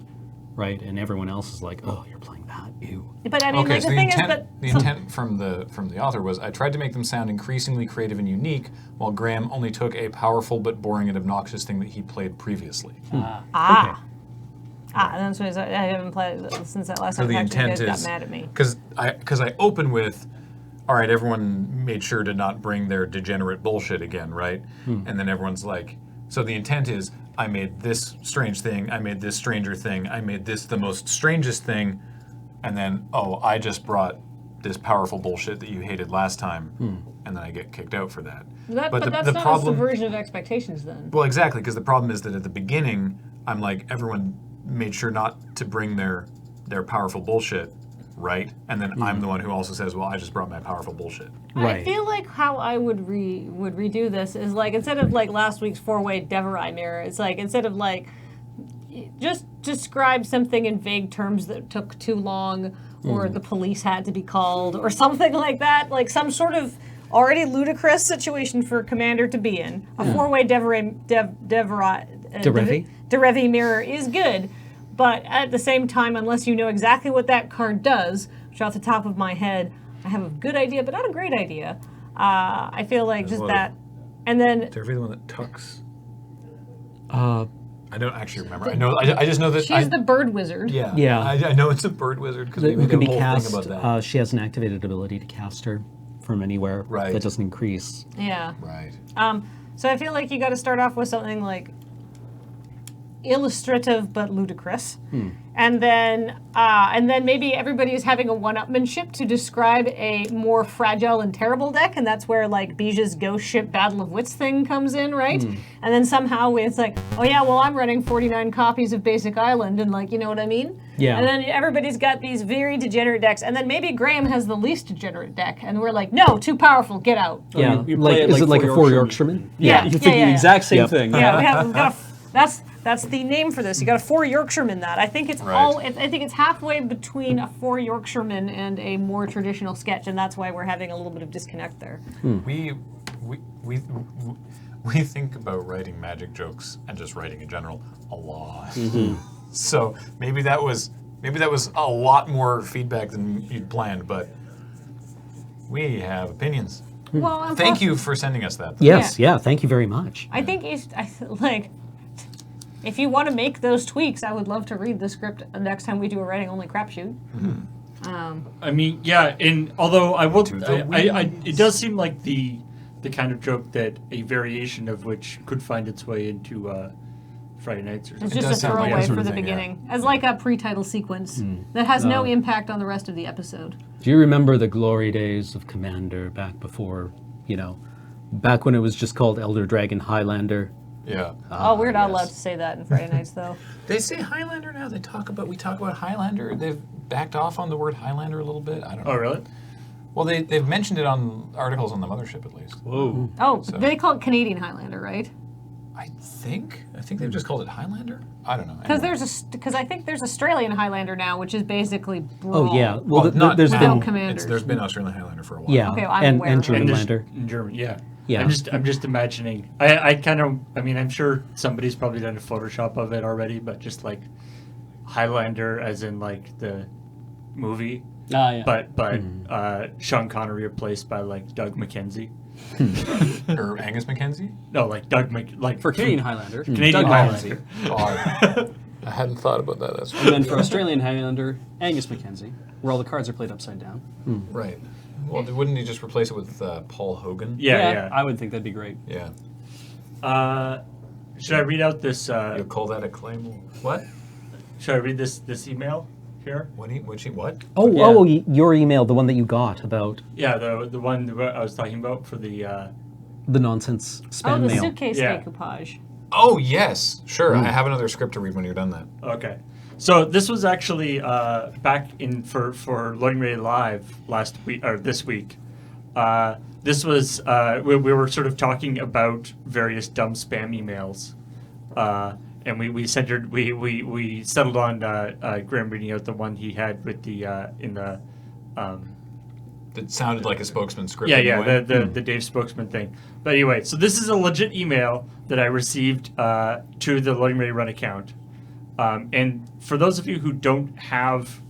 right? And everyone else is like, oh, you're playing that, ew.
But I mean,
Okay,
like,
so
the thing is that...
the intent from the author was, I tried to make them sound increasingly creative and unique, while Graham only took a powerful but boring and obnoxious thing that he played previously.
That's what I haven't played since that last
So
time.
the
Actually, you
intent
guys
is
got mad at me.
because I open with, all right, everyone made sure to not bring their degenerate bullshit again, right? And then everyone's like, so the intent is, I made this strange thing, I made this stranger thing, I made this the most strangest thing, and then, oh, I just brought this powerful bullshit that you hated last time, and then I get kicked out for that.
But that's not a subversion of expectations then.
Well, exactly, because the problem is that at the beginning, I'm like, everyone made sure not to bring their powerful bullshit, right? And then I'm the one who also says, well, I just brought my powerful bullshit.
Right.
I feel like how I would redo this is like, instead of like last week's 4-way Deverai mirror, it's like, instead of like, just describe something in vague terms that took too long, or the police had to be called, or something like that, like some sort of already ludicrous situation for Commander to be in. A 4-way Derevi mirror is good, but at the same time, unless you know exactly what that card does, which off the top of my head, I have a good idea, but not a great idea. I feel like just that. And then...
Derevi the one that tucks. I don't actually remember. I know. I just know that.
She's the bird wizard.
Yeah.
Yeah.
I know it's a bird wizard because we
Who
made
can
a
be
whole
cast?
thing about that.
She has an activated ability to cast her from anywhere.
Right.
That doesn't increase.
Yeah.
Right.
So I feel like you got to start off with something like illustrative but ludicrous, and then maybe everybody is having a one-upmanship to describe a more fragile and terrible deck, and that's where like Bij's Ghost Ship Battle of Wits thing comes in, right? And then somehow it's like, oh yeah, well I'm running 49 copies of Basic Island, and like, you know what I mean?
Yeah.
And then everybody's got these very degenerate decks, and then maybe Graham has the least degenerate deck, and we're like, no, too powerful, get out.
Yeah.
you
Like,
play it
is it like a 4
Yorkshireman.
Yorkshireman?
Yeah.
You think the exact same
Yep.
thing.
Yeah, we've got that's the name for this. You got a 4 Yorkshireman that. I think it's
Right.
I think it's halfway between a 4 Yorkshireman and a more traditional sketch, and that's why we're having a little bit of disconnect there.
We think about writing magic jokes and just writing in general a lot. So maybe that was a lot more feedback than you'd planned, but we have opinions.
Well, and
Thank
plus,
you for sending us that.
Yes. Yeah. Thank you very much.
I think if you want to make those tweaks, I would love to read the script next time we do a writing only crapshoot.
I mean, yeah, and although I will,
To the
it does seem like the kind of joke that a variation of which could find its way into Friday nights or
It's
something.
just
does
a
sound like that
throwaway
sort
for
of
the
thing, yeah.
beginning, as like a pre-title sequence that has no impact on the rest of the episode.
Do you remember the glory days of Commander back before, back when it was just called Elder Dragon Highlander?
Yeah.
Oh, we're not
yes.
allowed to say that in Friday nights, though.
They say Highlander now. We talk about Highlander. They've backed off on the word Highlander a little bit. I don't know.
Oh, really?
Well, they've mentioned it on articles on the mothership at least.
Whoa.
Oh,
So-
they call it Canadian Highlander, right?
I think they've just called it Highlander. I don't know.
Because
Anyway.
I think there's Australian Highlander now, which is basically Brawl.
Oh yeah.
Well,
Well, there's
without
been
commanders.
There's been Australian Highlander for a while.
yeah,
Okay, well, I'm
and
aware
and
of that.
German
And
Lander.
in German, yeah.
Yeah.
I'm just imagining. I'm sure somebody's probably done a Photoshop of it already, but just like Highlander, as in like the movie,
Yeah.
but Sean Connery replaced by like Doug McKenzie.
Or Angus Mackenzie.
No, like like
For Canadian Highlander.
Canadian
Doug
Highlander.
God. I hadn't thought about that. That's
And then for Australian Highlander, Angus Mackenzie, where all the cards are played upside down.
right. Well, wouldn't you just replace it with Paul Hogan?
Yeah.
I would think that'd be great.
Yeah.
Should I read out this?
You'll call that a claim? What?
Should I read this email here?
What?
Oh, your email, the one that you got about
Yeah, the one that I was talking about for the.
the nonsense
Oh,
spam
the
mail.
suitcase
Yeah.
decoupage.
Oh yes, sure. I have another script to read when you're done that.
Okay. So this was actually back in for Loading Ready Live last week or this week. This was we were sort of talking about various dumb spam emails, and we centered we settled on Graham reading out the one he had with the in the.
That sounded like a spokesman script.
Yeah,
anyway.
the Dave Spokesman thing. But anyway, so this is a legit email that I received to the Loading Ready Run account. And for those of you who don't have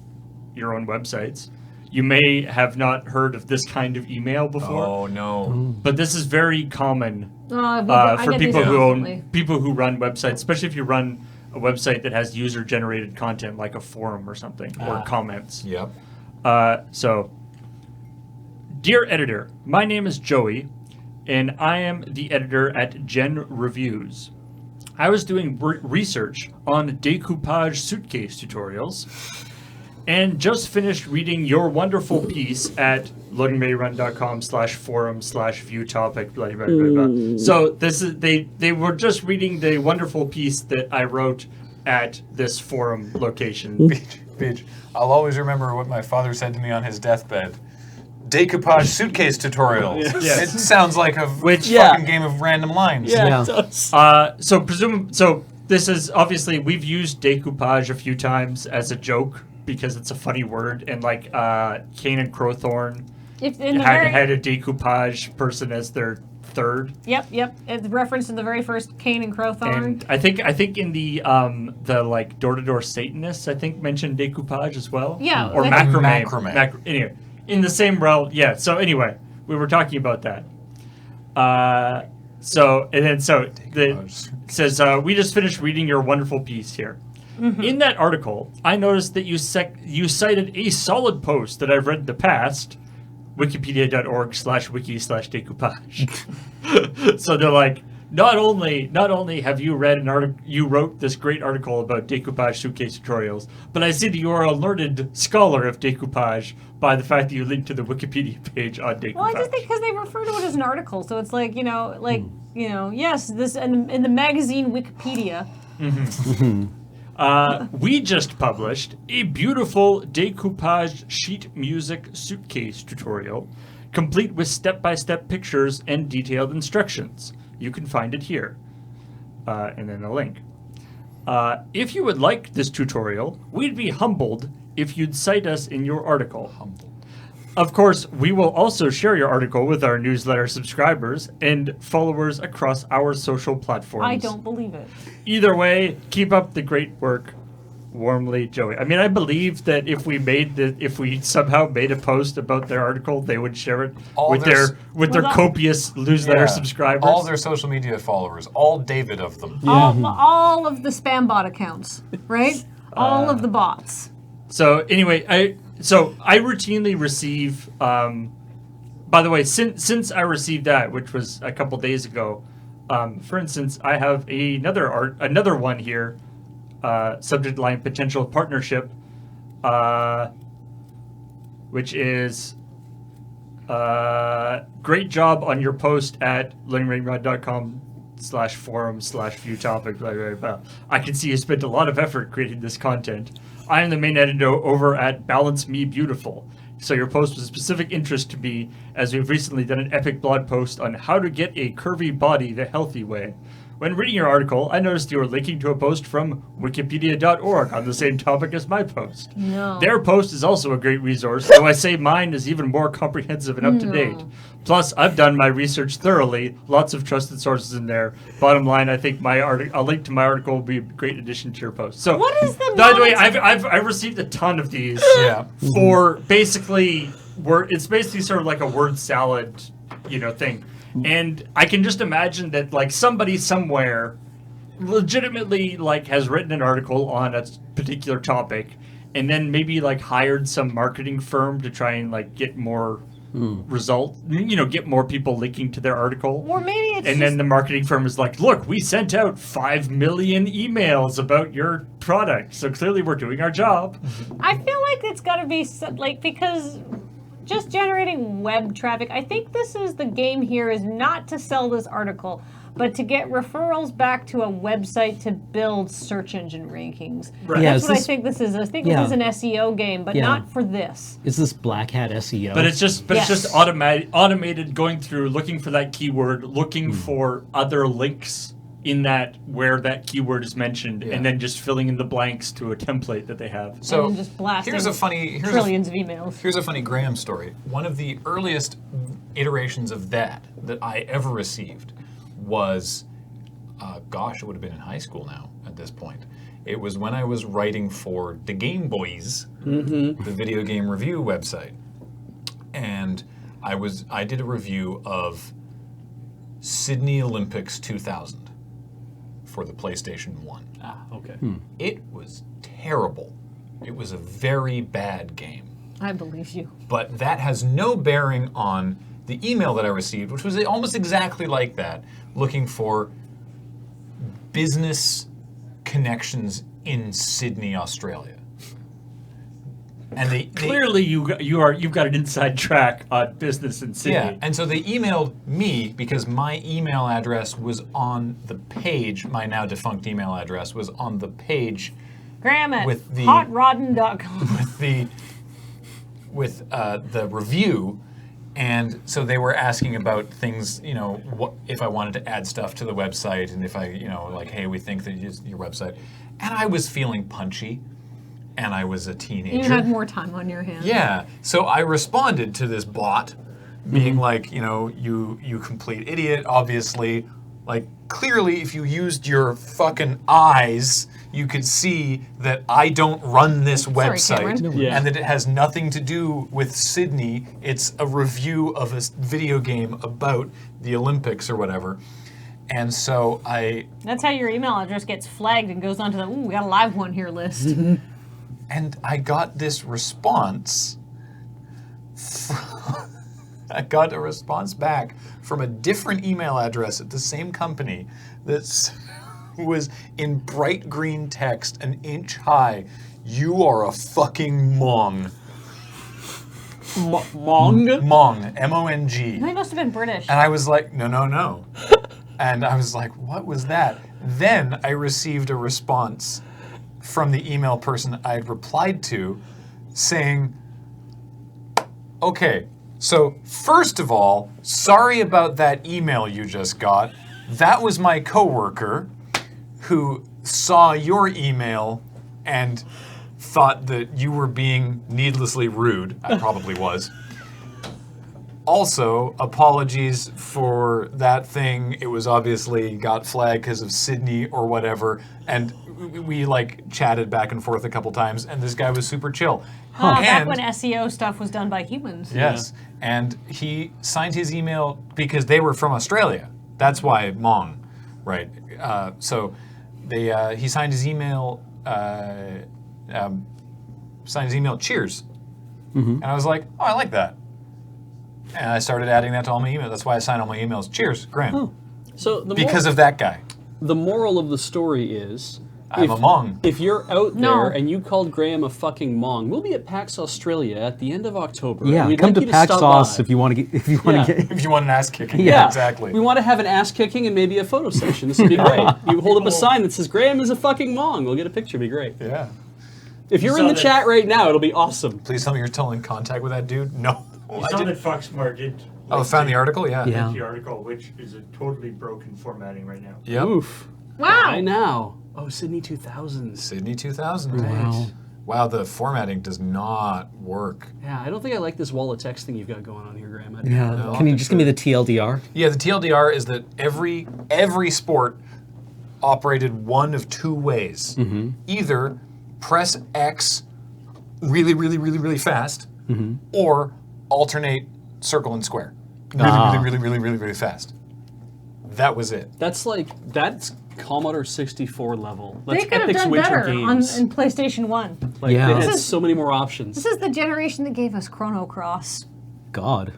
your own websites, you may have not heard of this kind of email before.
Oh no.
But this is very common
I
for
get these
people who
constantly.
people who run websites, especially if you run a website that has user-generated content like a forum or something or comments.
Yep.
So, dear editor, my name is Joey, and I am the editor at Gen Reviews. I was doing research on decoupage suitcase tutorials, and just finished reading your wonderful piece at loadingreadyrun.com/forum/view topic, blah, blah, blah, blah. So this is they were just reading the wonderful piece that I wrote at this forum location.
Beach. I'll always remember what my father said to me on his deathbed. Decoupage suitcase tutorials.
Yes.
It sounds like a
Yeah.
fucking game of random lines.
Yeah.
it does.
So this is obviously we've used decoupage a few times as a joke because it's a funny word, and like Kane and Crowthorne
If in the
had a decoupage person as their third,
Yep. It's referenced in the very first Kane and Crowthorne.
and I think in the like door-to-door Satanists I think mentioned decoupage as well.
Yeah,
Or
I think-
Macrame.
Anyway, in the same realm. Yeah. So anyway, we were talking about that. says we just finished reading your wonderful piece here. In that article, I noticed that you cited a solid post that I've read in the past, wikipedia.org/wiki/decoupage. So they're like, not only have you read an article, you wrote this great article about decoupage suitcase tutorials, but I see that you are a learned scholar of decoupage by the fact that you linked to the Wikipedia page on decoupage.
Well, I just think because they refer to it as an article, so it's like yes, this in the magazine Wikipedia.
We just published a beautiful decoupage sheet music suitcase tutorial, complete with step-by-step pictures and detailed instructions. You can find it here, and then a link. If you would like this tutorial, we'd be humbled if you'd cite us in your article. Of course, we will also share your article with our newsletter subscribers and followers across our social platforms.
I don't believe it.
Either way, keep up the great work. Warmly, Joey. I mean, I believe that if we somehow made a post about their article, they would share it with their copious newsletter subscribers.
All their social media followers, all David of them.
All of the spam bot accounts, right? All of the bots.
So anyway, I routinely receive. By the way, since I received that, which was a couple days ago, for instance, I have another one here. Subject line potential partnership, which is great job on your post at learningramrod.com/forum/view topic. Blah, blah, blah. I can see you spent a lot of effort creating this content. I am the main editor over at Balance Me Beautiful. So your post was of specific interest to me, as we've recently done an epic blog post on how to get a curvy body the healthy way. When reading your article, I noticed you were linking to a post from wikipedia.org on the same topic as my post.
No.
Their post is also a great resource, though I say mine is even more comprehensive and up-to-date. Plus, I've done my research thoroughly, lots of trusted sources in there. Bottom line, I think a link to my article will be a great addition to your post. So,
What is the
by the way, I've received a ton of these for basically, it's basically sort of like a word salad, thing. And I can just imagine that like somebody somewhere legitimately like has written an article on a particular topic and then maybe like hired some marketing firm to try and like get more result, get more people linking to their article.
Or maybe it's
and then the marketing firm is like, look, we sent out 5 million emails about your product. So clearly we're doing our job.
I feel like it's got to be because just generating web traffic. I think this is the game here is not to sell this article, but to get referrals back to a website to build search engine rankings.
Right.
That's what I think this is. I think this is an SEO game, but
Yeah.
not for this.
Is this black hat SEO?
But it's just automated going through, looking for that keyword, looking for other links in that where that keyword is mentioned, and then just filling in the blanks to a template that they have.
So
and then just blasting
here's
trillions of emails.
Here's a funny Graham story. One of the earliest iterations of that I ever received was, it would have been in high school now at this point. It was when I was writing for the Game Boys, the video game review website, and I did a review of Sydney Olympics 2000 for the PlayStation 1.
Okay.
It was terrible. It was a very bad game.
I believe you.
But that has no bearing on the email that I received, which was almost exactly like that, looking for business connections in Sydney, Australia. And they
Clearly, you've got an inside track on business in Sydney.
yeah, and so they emailed me because my email address was on the page. My now defunct email address was on the page
Graham at
with the-
hotrodden.com.
with the review, and so they were asking about things, what if I wanted to add stuff to the website, and if I, like, hey, we think that your website, and I was feeling punchy, and I was a teenager.
You had more time on your hands.
Yeah, so I responded to this bot, being like, you complete idiot, obviously. Like, clearly, if you used your fucking eyes, you could see that I don't run this website,
Cameron.
Yeah.
and that it has nothing to do with Sydney. It's a review of a video game about the Olympics or whatever. And so
That's how your email address gets flagged and goes onto the, ooh, we got a live one here list.
and I got this response. I got a response back from a different email address at the same company that was in bright green text, an inch high. You are a fucking Mong.
Mong?
Mong, M-O-N-G.
They must have been British.
And I was like, no. And I was like, what was that? Then I received a response from the email person I had replied to saying, okay, so first of all, sorry about that email you just got. That was my coworker who saw your email and thought that you were being needlessly rude. I probably was. Also, apologies for that thing. It was obviously got flagged because of Sydney or whatever. And we like chatted back and forth a couple times, and this guy was super chill.
Back when SEO stuff was done by humans.
Yes. And he signed his email because they were from Australia. That's why Mong, right? So he signed his email. Cheers. And I was like, oh, I like that. And I started adding that to all my emails. That's why I sign all my emails. Cheers, Graham.
So
Because of that guy.
the moral of the story is,
I'm a Mong.
if you're out there
No.
and you called Graham a fucking Mong, we'll be at PAX Australia at the end of October.
Yeah,
and we'd
come
like
to
you
PAX
stop
Sauce
by.
if you want to get. If you want
Yeah.
to get.
If you want an ass kicking.
Yeah,
exactly.
We want to have an ass kicking and maybe a photo session. This would be great. You hold up a sign that says Graham is a fucking Mong. We'll get a picture. It'd be great.
Yeah.
If you're
You
in
saw
the
that-
chat right now, it'll be awesome.
Please tell me you're still in contact with that dude. No.
You
I
saw
didn't-
that Foxmore did.
Oh, found the article? Yeah.
Yeah.
The article, which is a totally broken formatting right now.
Yep.
Oof.
Wow.
Right now. Oh, Sydney 2000s.
Sydney 2000.
Wow.
Wow, the formatting does not work.
Yeah, I don't think I like this wall of text thing you've got going on here, Graham. I
Yeah.
No,
Can you just give me the TLDR?
Yeah, the TLDR is that every sport operated one of two ways. Either press X really, really, really, really fast, or alternate circle and square. Really, really, really, really, really, really fast. That was it.
That's Commodore 64 level.
They
That's
could have
Epic's
done
Winter
better
Games.
in PlayStation 1.
Like,
Yeah.
they
This
had
is-
so many more options.
This is the generation that gave us Chrono Cross.
God.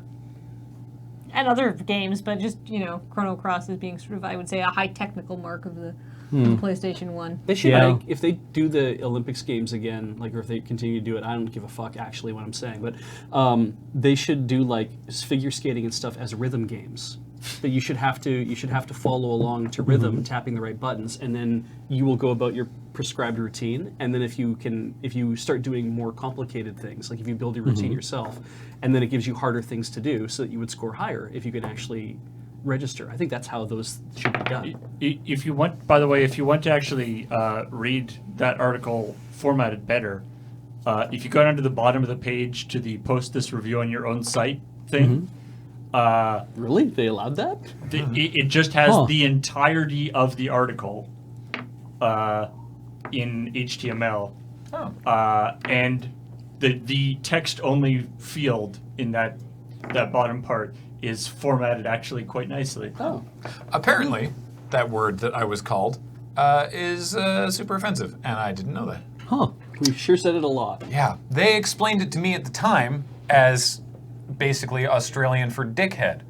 And other games, but just, Chrono Cross is being sort of, I would say, a high technical mark of the PlayStation 1.
They should,
Yeah.
if they do the Olympics games again, or if they continue to do it, I don't give a fuck actually what I'm saying, but they should do figure skating and stuff as rhythm games. That you should have to follow along to rhythm, tapping the right buttons, and then you will go about your prescribed routine. And then if you start doing more complicated things, like if you build your routine yourself, and then it gives you harder things to do, so that you would score higher if you can actually register. I think that's how those should be done.
If you want, by the way, if you want to actually read that article formatted better, if you go down to the bottom of the page to the post this review on your own site thing,
Really? They allowed that?
it just has
Huh.
the entirety of the article in HTML,
Oh.
and the text only field in that bottom part is formatted actually quite nicely.
Oh.
Apparently, that word that I was called is super offensive, and I didn't know that.
Huh.
We sure said it a lot.
Yeah, they explained it to me at the time as basically Australian for dickhead,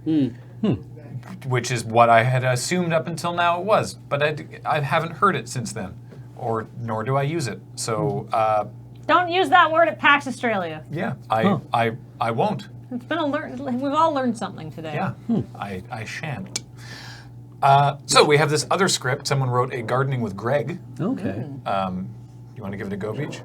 which is what I had assumed up until now it was. But I haven't heard it since then, nor do I use it. So
Don't use that word at PAX Australia.
yeah, I won't.
It's been we've all learned something today.
Yeah, I shan't. So we have this other script. Someone wrote a gardening with Greg.
Okay.
You want to give it a go, Beach?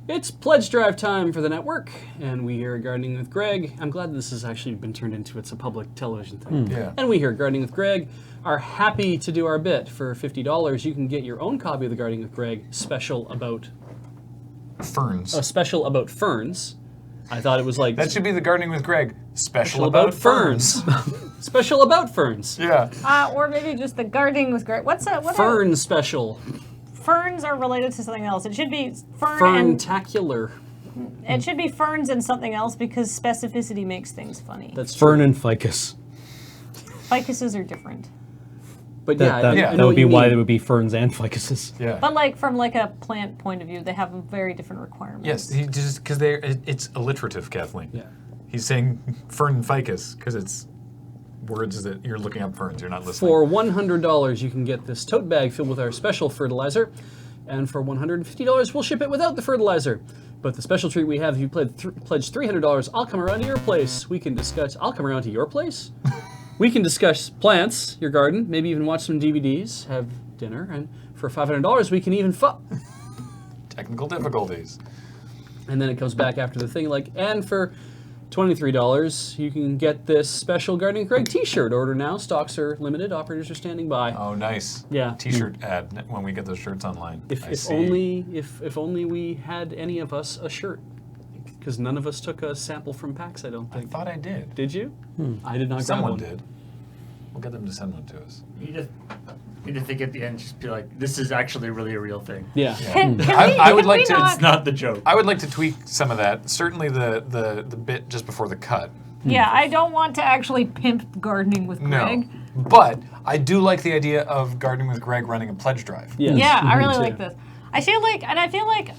It's pledge drive time for the network, and we here at Gardening with Greg. I'm glad this has actually been turned into a public television thing.
Yeah.
And we here at Gardening with Greg are happy to do our bit. For $50, you can get your own copy of the Gardening with Greg special about
Ferns.
ferns. I thought it was like
That should be the gardening with Greg. Special
special
about ferns.
special about ferns.
Yeah.
Or maybe just the gardening with great. What
Fern special.
ferns are related to something else. It should be and
Ferntacular.
it should be ferns and something else because specificity makes things funny.
That's true.
Fern and ficus.
Ficuses are different.
But
That,
I
that
know
would
what
be
you
why
mean.
there would be ferns and ficuses.
Yeah.
But like from like a plant point of view, they have very different requirements.
Yes, he just because it's alliterative, Kathleen.
Yeah.
He's saying fern and ficus because it's words that you're looking up ferns. You're not listening.
For $100, you can get this tote bag filled with our special fertilizer, and for $150, we'll ship it without the fertilizer. But the special treat we have, if you pledge $300, I'll come around to your place. We can discuss. I'll come around to your place. We can discuss plants, your garden, maybe even watch some DVDs, have dinner, and for $500, we can even
Technical difficulties.
And then it comes back after the thing, like, and for $23, you can get this special Gardening Craig T-shirt. Order now. Stocks are limited. Operators are standing by.
Oh, nice.
Yeah.
T-shirt ad when we get those shirts online. I
If
see.
only we had any of us a shirt, because none of us took a sample from PAX. I don't
I
think.
thought I did.
Did you? I did not.
Someone
grab one.
did. We'll get them to send one to us.
You need to think at the end, just be like, this is actually really a real thing.
Yeah.
Can
I would
can
like
we
to-
not-
It's not the joke.
I would like to tweak some of that. Certainly the bit just before the cut.
Yeah, I don't want to actually pimp gardening with Greg.
No. But I do like the idea of gardening with Greg running a pledge drive.
Yes.
Yeah, I really
Me
like
too.
this. I feel like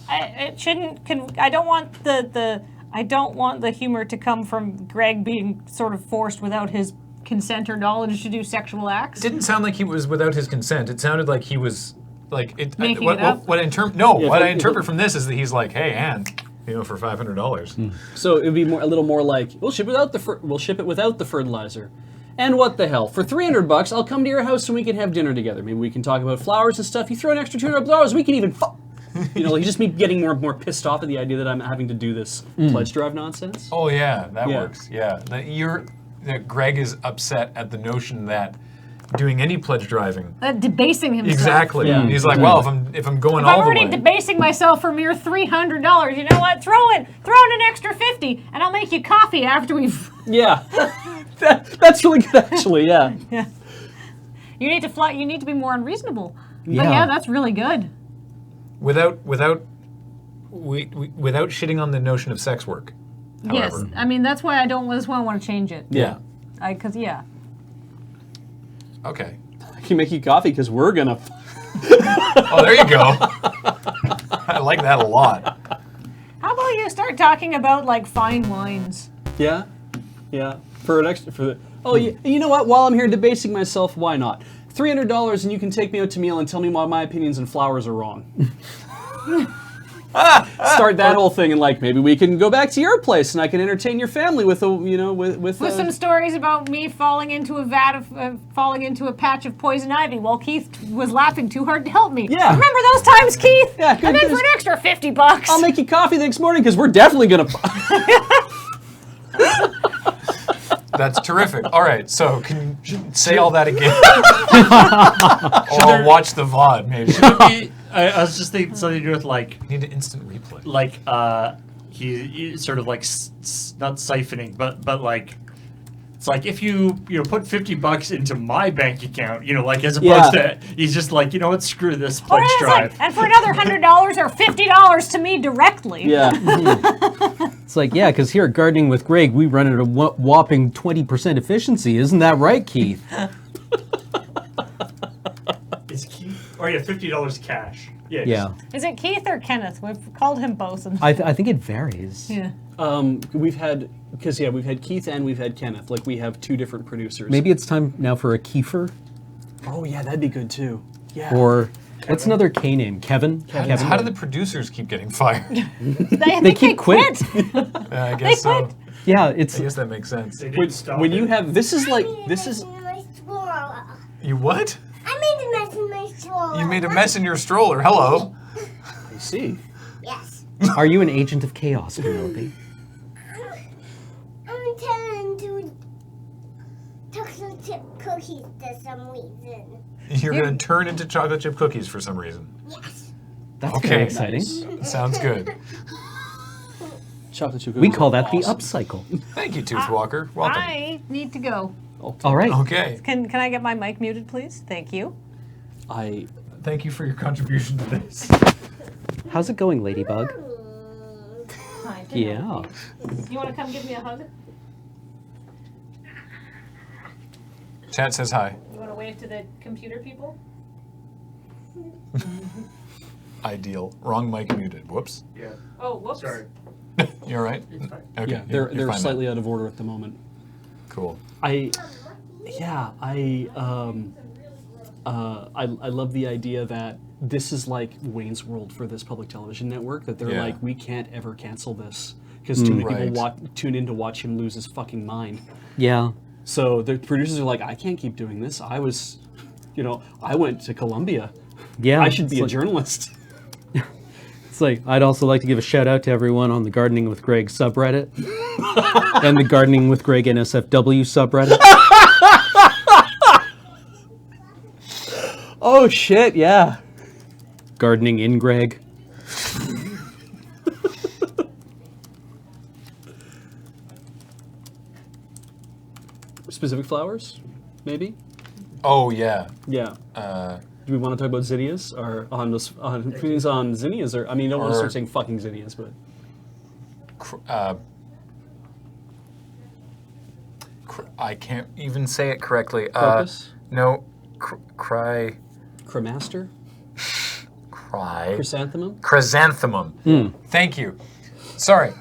it shouldn't. I don't want I don't want the humor to come from Greg being sort of forced without his consent or knowledge to do sexual acts.
It didn't sound like he was without his consent. It sounded like he was like it.
Making
what,
it up?
What I interpret from this is that he's like, hey, Ann, for $500.
So it would be a little more like we'll ship it without the fertilizer. And what the hell? For $300, I'll come to your house and we can have dinner together. Maybe we can talk about flowers and stuff. You throw an extra $200, we can even like just me getting more and more pissed off at the idea that I'm having to do this pledge drive nonsense.
Oh yeah, that
Yeah.
works. Yeah, that Greg is upset at the notion that doing any pledge driving.
Debasing himself.
Exactly.
Yeah.
He's like, well, if I'm going
If I'm
all the
already
way.
debasing myself for mere $300, you know what? Throw in an extra $50, and I'll make you coffee after we've.
Yeah. That's really good, actually, yeah.
Yeah. You need to fly. You need to be more unreasonable. But
Yeah.
yeah, that's really good.
without shitting on the notion of sex work.
Yes,
However.
I mean that's why I don't. That's why I want to change it.
Yeah.
Because yeah.
Okay.
I can make you coffee because we're gonna.
Oh, there you go. I like that a lot.
How about you start talking about like fine wines?
Yeah, yeah. For an extra, for the. Oh, you know what? While I'm here debasing myself, why not? $300 and you can take me out to meal and tell me why my opinions on flowers are wrong. Start that whole thing and like maybe we can go back to your place and I can entertain your family with a with
Some stories about me falling into a patch of poison ivy while Keith was laughing too hard to help me.
Yeah.
Remember those times, Keith?
Yeah,
And then for an extra $50.
I'll make you coffee the next morning because we're definitely gonna.
That's terrific. All right, so can you say all that again? Or I'll watch the VOD, maybe.
I was just thinking something to do with like
I need an instant replay.
he sort of like not siphoning, but like it's like if you put $50 into my bank account, like as opposed to he's just like what, screw this
Or
pledge
it's
drive.
like, and for another $100 or $50 to me directly.
Yeah.
It's like, yeah, because here at Gardening with Greg, we run at a whopping 20% efficiency. Isn't that right, Keith?
Is Keith? Oh yeah, $50 cash. Yeah.
Yeah.
Is it Keith or Kenneth? We've called him both.
I think it varies.
Yeah.
We've had Keith and we've had Kenneth. Like we have two different producers.
Maybe it's time now for a Kiefer.
Oh yeah, that'd be good too. Yeah.
Or what's another K name? Kevin? Kevin.
How do the producers keep getting fired?
They
keep
quit.
I guess so.
quit.
Yeah,
I
it's
guess that makes sense.
They didn't stop
when
it.
you have this is
My stroller.
You what?
I made a mess in my stroller.
You made a mess in your stroller. Hello.
I see.
Yes.
Are you an agent of chaos, Penelope?
I'm telling to chocolate chip cookies for some reason.
You're going to turn into chocolate chip cookies for some reason.
Yes.
That's
Okay.
very exciting.
Sounds good.
Chocolate chip
We
cookies
call
are
that the
awesome.
upcycle.
Thank you, Tooth Walker. Welcome.
I need to go.
All right.
Okay.
Can I get my mic muted, please? Thank you.
Thank you for your contribution to this.
How's it going, Ladybug?
Hi.
Yeah.
You want to come give me a hug?
Chat says hi.
You want to wave to the computer people?
Ideal. Wrong mic muted. Whoops.
Yeah.
Oh, whoops.
Sorry.
You all right?
It's fine.
Okay.
Yeah,
you're
they're
fine
slightly
now.
out of order at the moment.
Cool.
I love the idea that this is like Wayne's World for this public television network. That they're
Yeah.
like, we can't ever cancel this because too many
Right.
people tune in to watch him lose his fucking mind.
Yeah.
So the producers are like, I can't keep doing this. I was, I went to Columbia.
Yeah.
I should be a
it's like,
journalist.
It's like, I'd also like to give a shout out to everyone on the Gardening with Greg subreddit and the Gardening with Greg NSFW subreddit.
Oh shit! Yeah.
Gardening in Greg.
Specific flowers, maybe.
Oh yeah.
Yeah. Do we want to talk about zinnias or on opinions on zinnias, or I mean, you don't want to
Or-
start saying fucking zinnias, but
I can't even say it correctly.
crocus,
No. Cry.
cremaster,
Cry.
chrysanthemum.
Chrysanthemum. Thank you. Sorry.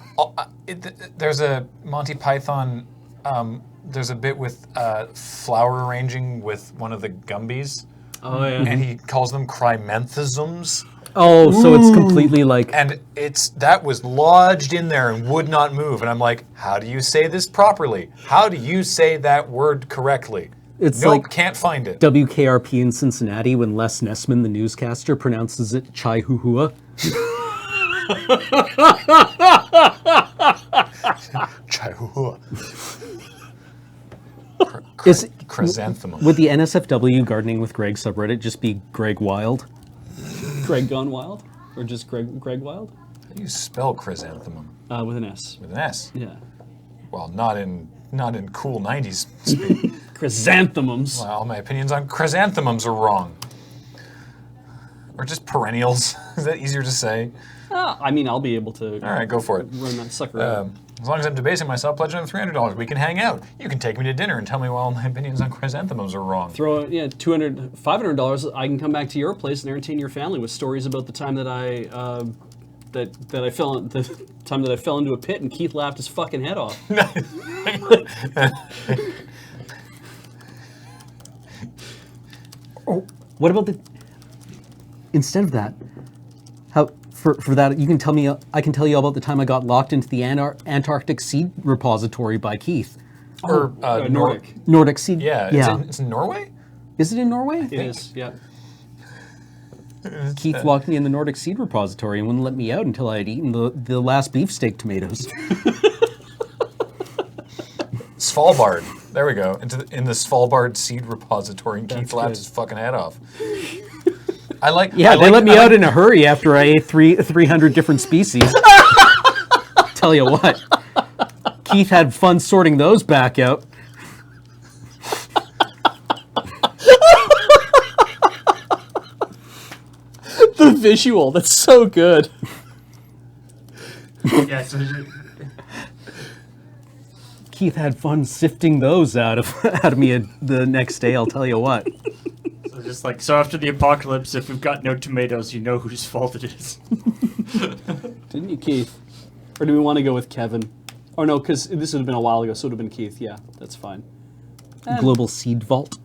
There's a Monty Python. There's a bit with flower arranging with one of the Gumbies,
Oh yeah.
and he calls them chrymanthemums.
Oh, so it's completely like
And that was lodged in there and would not move. And I'm like, how do you say this properly? How do you say that word correctly?
It's
Nope,
like
can't find it.
WKRP in Cincinnati when Les Nessman, the newscaster, pronounces it chai huhua.
Chihuahua.
Is
Chrysanthemum.
would the NSFW Gardening with Greg subreddit just be Greg Wild?
Greg Gone Wild, or just Greg Wild,
How do you spell chrysanthemum?
with an S.
With an S.
Yeah.
Well, not in cool 90s speak.
Chrysanthemums.
Well, all my opinions on chrysanthemums are wrong. Or just perennials. Is that easier to say?
I mean, I'll be able to
All right, go for it.
run that sucker out.
As long as I'm debasing myself, pledge another $300. We can hang out. You can take me to dinner and tell me why all my opinions on chrysanthemums are wrong.
Throw $200, $500. I can come back to your place and entertain your family with stories about the time that I fell into a pit and Keith laughed his fucking head off.
Oh, what about instead of that? How for that you can tell me I can tell you about the time I got locked into the Antarctic seed repository by Keith.
Or
Nordic.
Nordic seed.
Yeah,
Yeah.
It's in Norway?
Is it in Norway?
It is, yeah.
Keith locked me in the Nordic seed repository and wouldn't let me out until I had eaten the last beefsteak tomatoes.
Svalbard. There we go. In the Svalbard seed repository, and Keith
That's
laughed
good.
his fucking head off. I like.
Yeah,
I
they
like-
let me
I
out
like-
in a hurry after I ate 300 different species. Tell you what, Keith had fun sorting those back out.
The visual, that's so good.
Yeah, so
Keith had fun sifting those out of me the next day. I'll tell you what.
just like, so after the apocalypse, if we've got no tomatoes, you know whose fault it is.
Didn't you, Keith? Or do we want to go with Kevin? Or no, because this would have been a while ago, so it would have been Keith. Yeah, that's fine.
Global Seed Vault.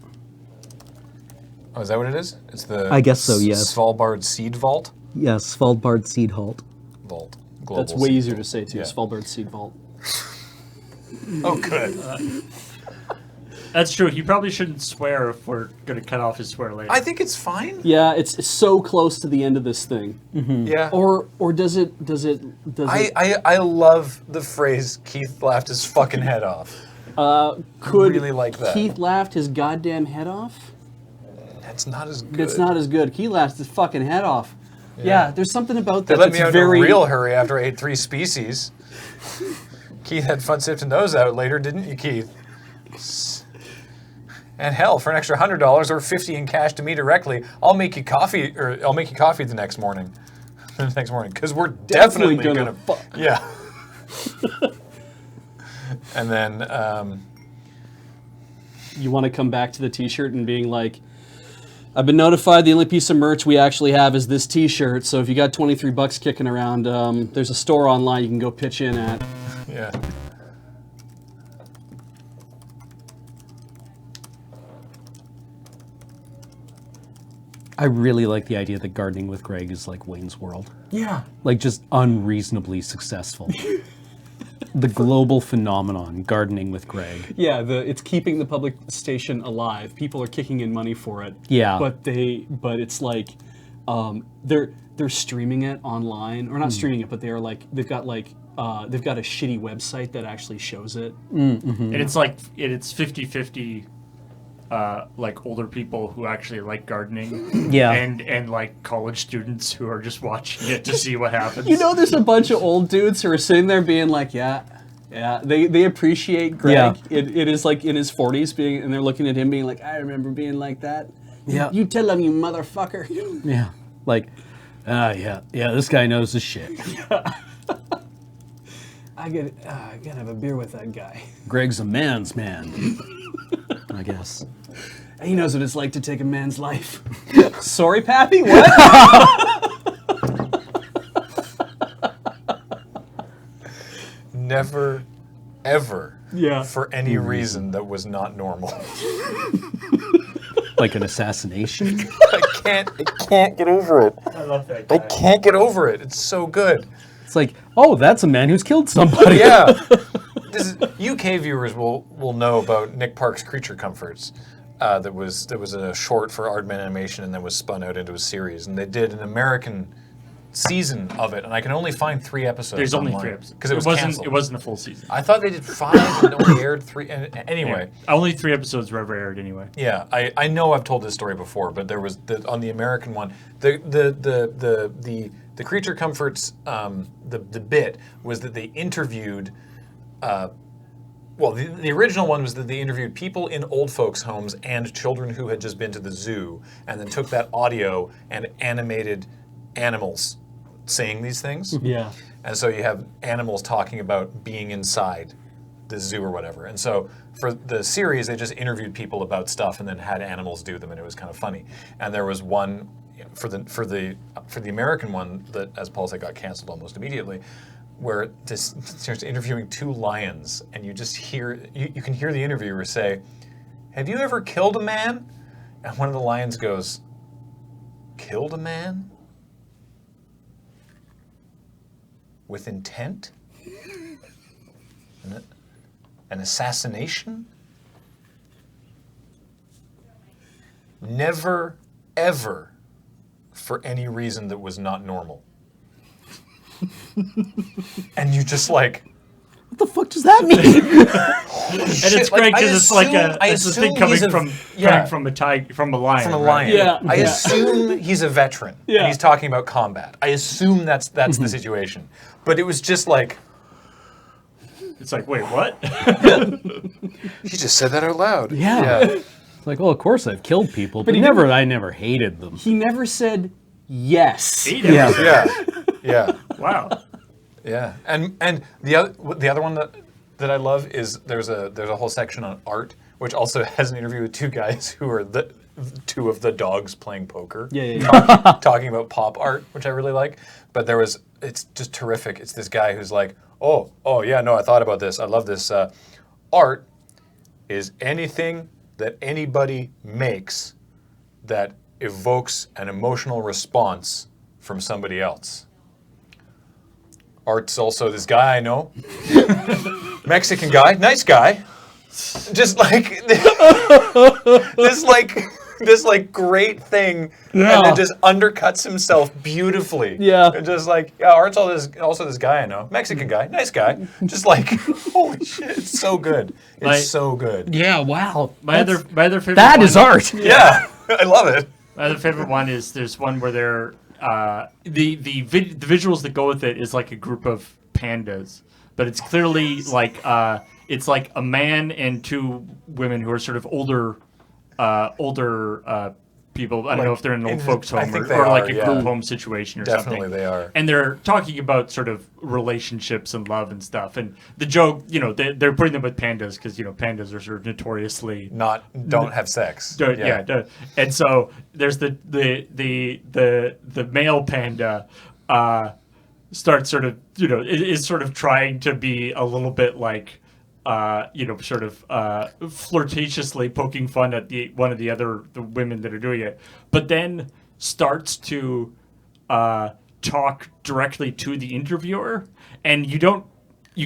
Oh, is that what it is? It's the.
I guess so, yes.
Svalbard Seed Vault.
Yes, Svalbard Seed Halt.
Vault. Global
That's way
Seed
easier
Vault.
to say, too.
Yeah.
Svalbard Seed Vault.
Oh, good.
That's true. He probably shouldn't swear if we're going to cut off his swear later.
I think it's fine.
Yeah, it's so close to the end of this thing.
Yeah.
Or does it?
I love the phrase Keith laughed his fucking head off.
Could
really like that.
Keith laughed his goddamn head off?
That's not as good.
It's not as good. Keith laughed his fucking head off. Yeah, there's something about
They
that
let me
that's
out
very
in a real hurry after I ate 3 species. Keith had fun sifting those out later, didn't you, Keith? And hell, for an extra $100 or $50 in cash to me directly, I'll make you coffee, the next morning. The next morning, because we're definitely gonna
fuck.
Yeah. And then,
you want to come back to the T-shirt and being like, I've been notified the only piece of merch we actually have is this T-shirt. So if you got $23 kicking around, there's a store online you can go pitch in at.
Yeah.
I really like the idea that gardening with Greg is like Wayne's World.
Yeah.
Like just unreasonably successful. The global phenomenon, gardening with Greg.
Yeah, it's keeping the public station alive. People are kicking in money for it.
Yeah.
But it's like, they're streaming it online, or not streaming it, but they've got a shitty website that actually shows it.
And it's like it's 50-50. Like older people who actually like gardening,
Yeah.
and like college students who are just watching it to see what happens.
You know, there's a bunch of old dudes who are sitting there being like, yeah. They appreciate Greg.
Yeah.
It is like in his 40s and they're looking at him being like, I remember being like that.
Yeah.
You tell him, you motherfucker.
Yeah. Like, yeah, this guy knows his shit.
I gotta have a beer with that guy.
Greg's a man's man. I guess.
He knows what it's like to take a man's life. Sorry, Pappy, what?
Never, ever,
Yeah.
for any reason that was not normal.
Like an assassination?
I can't get over it.
I love that guy.
I can't get over it. It's so good.
It's like, oh, that's a man who's killed somebody.
Yeah. UK viewers will know about Nick Park's Creature Comforts. That was a short for Aardman Animation and then was spun out into a series. And they did an American season of it, and I can only find 3 episodes.
There's only
online,
3 episodes
because it was canceled.
It wasn't a full season.
I thought they did 5 and only aired 3. Anyway,
Yeah. Only 3 episodes were ever aired anyway.
yeah, I know I've told this story before, but there was on the American one, the Creature Comforts, the bit was that they interviewed. Well, the original one was that they interviewed people in old folks' homes and children who had just been to the zoo, and then took that audio and animated animals saying these things.
Yeah.
And so you have animals talking about being inside the zoo or whatever. And so for the series, they just interviewed people about stuff and then had animals do them, and it was kind of funny. And there was one for the American one that, as Paul said, got canceled almost immediately, where this starts interviewing 2 lions, and you just hear you can hear the interviewer say, "Have you ever killed a man?" And one of the lions goes, "Killed a man? With intent? An assassination? Never, ever, for any reason that was not normal." And you just like,
What the fuck does that mean?
And it's great because it's like it's a thing coming from a lion.
from a
right?
lion.
Yeah.
I assume he's a veteran.
Yeah.
And he's talking about combat. I assume that's the situation. But it was just like,
It's like, wait, what?
he just said that out loud.
Yeah. It's like, well, of course I've killed people, but I never hated them.
He never said yes.
Yeah.
Yeah. Yeah.
Wow.
Yeah. And the other one that I love is there's a whole section on art, which also has an interview with 2 guys who are the 2 of the dogs playing poker.
Yeah.
Talking about pop art, which I really like. But it's just terrific. It's this guy who's like, oh yeah, no, I thought about this. I love this. Art is anything that anybody makes that evokes an emotional response from somebody else. Art's also this guy I know, Mexican guy, nice guy, just like this great thing, and then just undercuts himself beautifully.
Yeah.
And just like, yeah, Art's also this guy I know, Mexican guy, nice guy, just like, holy shit, it's so good, it's so good.
Yeah, wow.
My other favorite.
That
one,
is art.
Yeah, I love it.
My other favorite one is there's one where they're the visuals that go with it is like a group of pandas, but it's clearly like it's like a man and 2 women who are sort of older people. I don't know if they're in an old folks
I
home
think
or,
they
or like
are,
a
yeah.
group home situation or
Definitely
something.
they are.
And they're talking about sort of relationships and love and stuff. And the joke, they're putting them with pandas because pandas are sort of notoriously
Don't have sex.
And so there's the male panda starts sort of is sort of trying to be a little bit like sort of flirtatiously poking fun at the women that are doing it, but then starts to talk directly to the interviewer, and you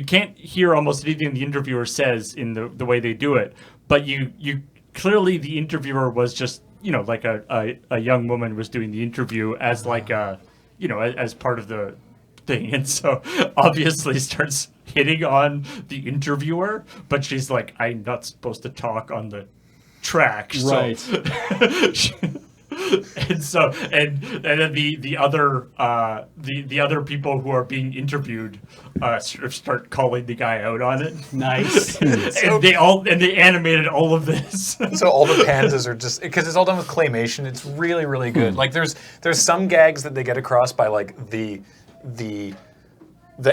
can't hear almost anything the interviewer says in the way they do it, but you clearly the interviewer was just like a young woman was doing the interview as like as part of the thing, and so obviously starts hitting on the interviewer, but she's like, I'm not supposed to talk on the track,
Right.
so and so and then the other people who are being interviewed sort of start calling the guy out on it.
Nice.
And they animated all of this.
So all the pandas are just because it's all done with claymation. It's really, really good. Like there's some gags that they get across by like the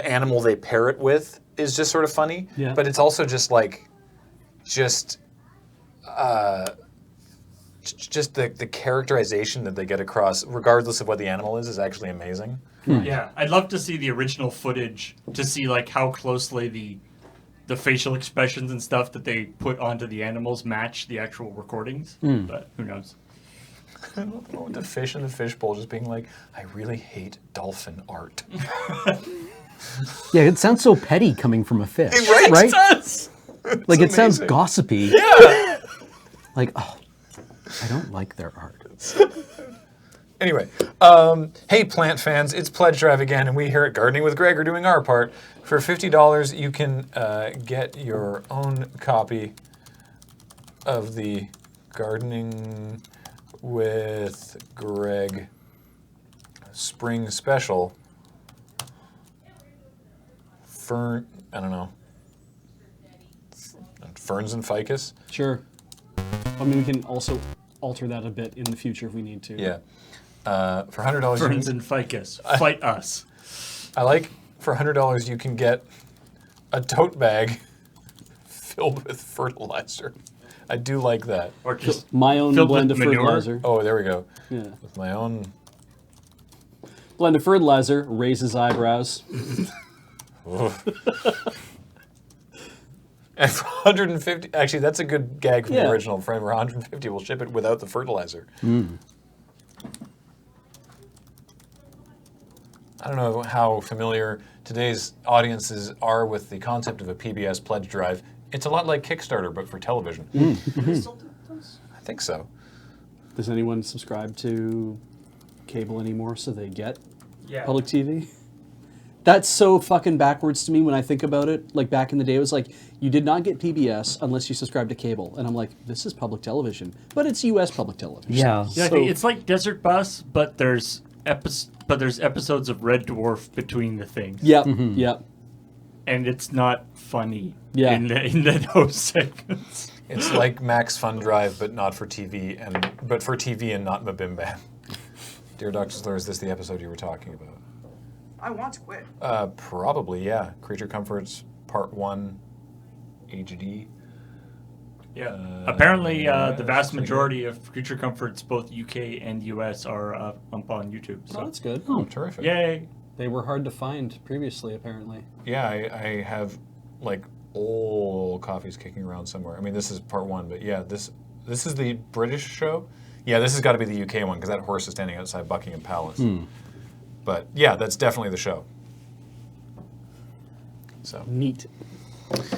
animal they pair it with is just sort of funny.
Yeah.
But it's also just the characterization that they get across, regardless of what the animal is actually amazing.
Yeah, I'd love to see the original footage to see like how closely the facial expressions and stuff that they put onto the animals match the actual recordings. But who knows?
With the fish in the fishbowl just being like, I really hate dolphin art.
Yeah, it sounds so petty coming from a fish,
Right?
right?
It does.
Like it sounds
amazing.
gossipy.
Yeah.
Like, oh, I don't like their art.
Anyway, hey plant fans, it's Pledge Drive again, and we here at Gardening with Greg are doing our part. For $50, you can get your own copy of the Gardening with Greg Spring Special. I don't know. Ferns and ficus.
Sure. I mean, we can also alter that a bit in the future if we need to.
Yeah. For $100,
Ferns and ficus, fight us.
I like for $100 you can get a tote bag filled with fertilizer. I do like that.
Or just
My own
Filled
blend
with
of
manure?
fertilizer.
Oh, there we go.
Yeah.
With my own.
Blend of fertilizer raises eyebrows.
And for 150, actually, that's a good gag from the
Yeah.
original. For 150, we'll ship it without the fertilizer. I don't know how familiar today's audiences are with the concept of a PBS pledge drive. It's a lot like Kickstarter, but for television. I think so.
Does anyone subscribe to cable anymore so they get
yeah.
public TV? That's so fucking backwards to me when I think about it. Like back in the day, it was like you did not get PBS unless you subscribed to cable, and I'm like, this is public television, but it's U.S. public television.
Yeah.
Yeah, I
So-
think it's like Desert Bus, but there's episodes of Red Dwarf between the things.
Yep. Yep.
And it's not funny.
Yeah.
In those segments.
It's like Max Fun Drive, but not for TV, but for TV and not Mabimbam. Dear Dr. Slur, is this the episode you were talking about?
I want to quit.
Probably, yeah. Creature Comforts Part 1 HD.
Yeah. Apparently,
yeah,
the vast
that's pretty
majority of Creature Comforts, both UK and US, are up on YouTube. So.
Oh, that's good.
Oh, terrific.
Yay.
They were hard to find previously, apparently.
Yeah, I have like old copies kicking around somewhere. I mean, this is Part 1, but yeah, this is the British show. Yeah, this has got to be the UK one because that horse is standing outside Buckingham Palace. But yeah, that's definitely the show. So
Neat.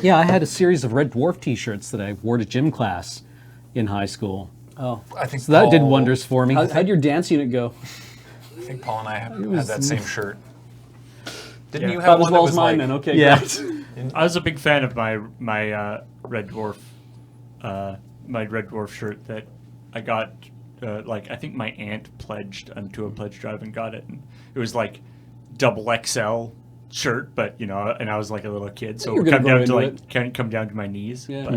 Yeah, I had a series of Red Dwarf T-shirts that I wore to gym class in high school.
Oh.
I think
So that did
Paul-
wonders for me.
How'd your dance unit go?
I think Paul and I had that same shirt. Didn't
Yeah.
you
About
have
as
one
well
that
as
was
mine,
like?
then. Okay,
Yeah.
great.
I was a big fan of my Red Dwarf shirt that I got. I think my aunt pledged onto a pledge drive and got it, and it was like double XL shirt, but and I was like a little kid, so
You're
it
gonna
would come
grow
down to
into
can't come down to my knees.
Yeah.
But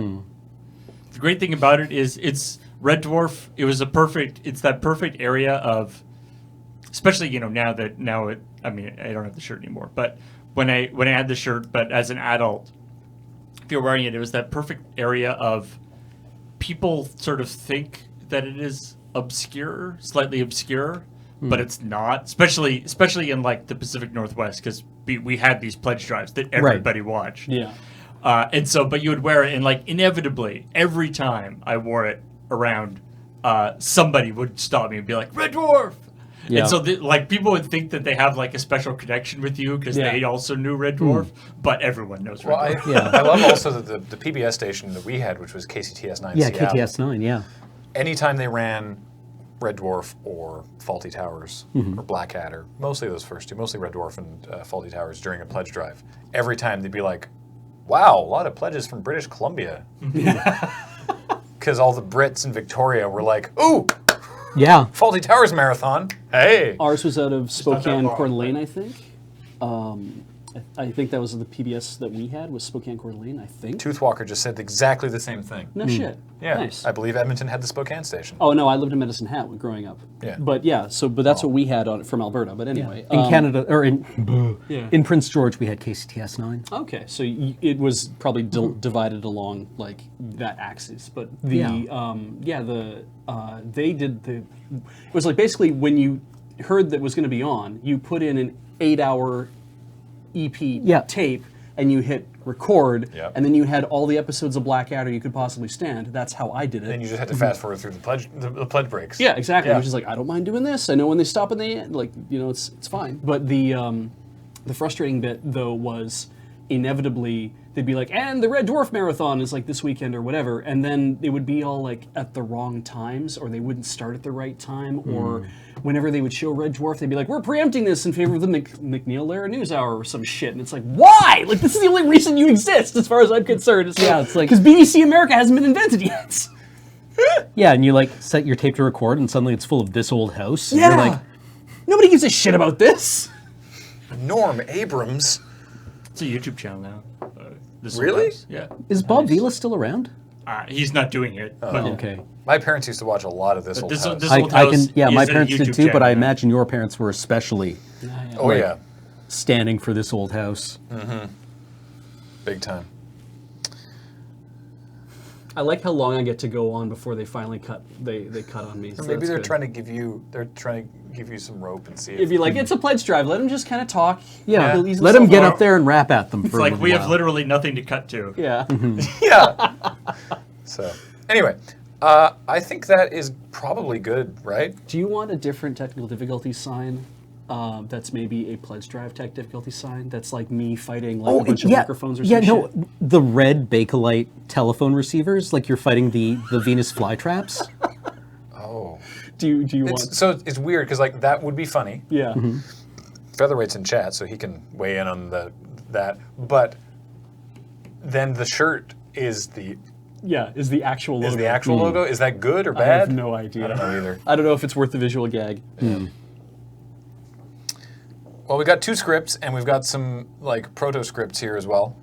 the great thing about it is it's Red Dwarf, it's that perfect area of, especially, now I don't have the shirt anymore, but when I had the shirt, but as an adult, if you're wearing it, it was that perfect area of people sort of think that it is obscure, slightly obscure, but it's not, especially in like the Pacific Northwest, because we had these pledge drives that everybody watched.
Yeah.
And so, but you would wear it, and like inevitably, every time I wore it around, somebody would stop me and be like, "Red Dwarf!"
Yeah.
And so, like, people would think that they have like a special connection with you because they also knew Red Dwarf, but everyone knows Red Dwarf.
I love also that the PBS station that we had, which was KCTS 9
Yeah,
Seattle.
KTS 9, yeah.
Anytime they ran Red Dwarf or Faulty Towers or Blackadder, mostly those first two, mostly Red Dwarf and Faulty Towers during a pledge drive, every time they'd be like, wow, a lot of pledges from British Columbia. Because all the Brits in Victoria were like, ooh,
Yeah.
Faulty Towers Marathon, hey.
Ours was out of
not that
Spokane,
long,
Coeur d'Alene, I think. I think that was the PBS that we had, was Spokane, Coeur d'Alene, I think.
Toothwalker just said exactly the same thing.
No shit.
Yeah,
Nice.
I believe Edmonton had the Spokane station.
Oh no, I lived in Medicine Hat growing up.
Yeah.
But but that's what we had on from Alberta. But anyway,
In Canada, or in
Yeah.
in Prince George, we had KCTS 9.
Okay, so it was probably divided along like that axis, but they did the. It was like basically when you heard that was going to be on, you put in an 8-hour EP tape and you hit record, and then you had all the episodes of Blackadder you could possibly stand. That's how I did it.
Then you just had to fast forward through the pledge breaks.
Yeah, exactly.
Yeah.
Which is like, I don't mind doing this. I know when they stop and they end, like, it's fine. But the frustrating bit though was inevitably they'd be like, and the Red Dwarf Marathon is like this weekend or whatever, and then it would be all like at the wrong times, or they wouldn't start at the right time, or whenever they would show Red Dwarf, they'd be like, we're preempting this in favor of the McNeil Lehrer News Hour or some shit, and it's like, why? Like, this is the only reason you exist, as far as I'm concerned. It's like because BBC America hasn't been invented yet.
Yeah, and you like set your tape to record, and suddenly it's full of This Old House. And
Yeah.
you're like,
Nobody gives a shit about this.
Norm Abrams.
It's a YouTube channel now. This
Really?
House. Yeah.
is Bob Vila still around?
He's not doing it. But
Okay.
My parents used to watch a lot of this old
this-
house.
this-
I
Old
can,
House
yeah, my
is a
parents did
YouTube
too, but
channel,
I
yeah.
imagine your parents were especially
Oh yeah,
standing for This Old House.
big time.
I like how long I get to go on before they finally cut. They cut on me.
Or
so
maybe
that's
they're
good.
trying to give you some rope and see
It'd be like, it's a pledge drive. Let them just kind of talk.
Yeah,
He'll ease
let him
himself
get
out.
up there and rap at them
It's
for a
like
little
we have
while.
literally nothing to cut to.
Yeah.
yeah. So anyway, I think that is probably good, right?
Do you want a different technical difficulty sign? That's maybe a pledge drive tech difficulty sign. That's like me fighting like a bunch of microphones or some shit.
The red Bakelite telephone receivers, like you're fighting the Venus flytraps.
Oh,
Do you want?
so it's weird because like that would be funny.
Yeah.
Featherweight's in chat, so he can weigh in on that. But then the shirt is the
Yeah. Is the actual logo?
logo. Is that good or
I
bad?
have no idea.
I don't know either.
I don't know if it's worth the visual gag.
Well, we got 2 scripts, and we've got some like proto scripts here as well,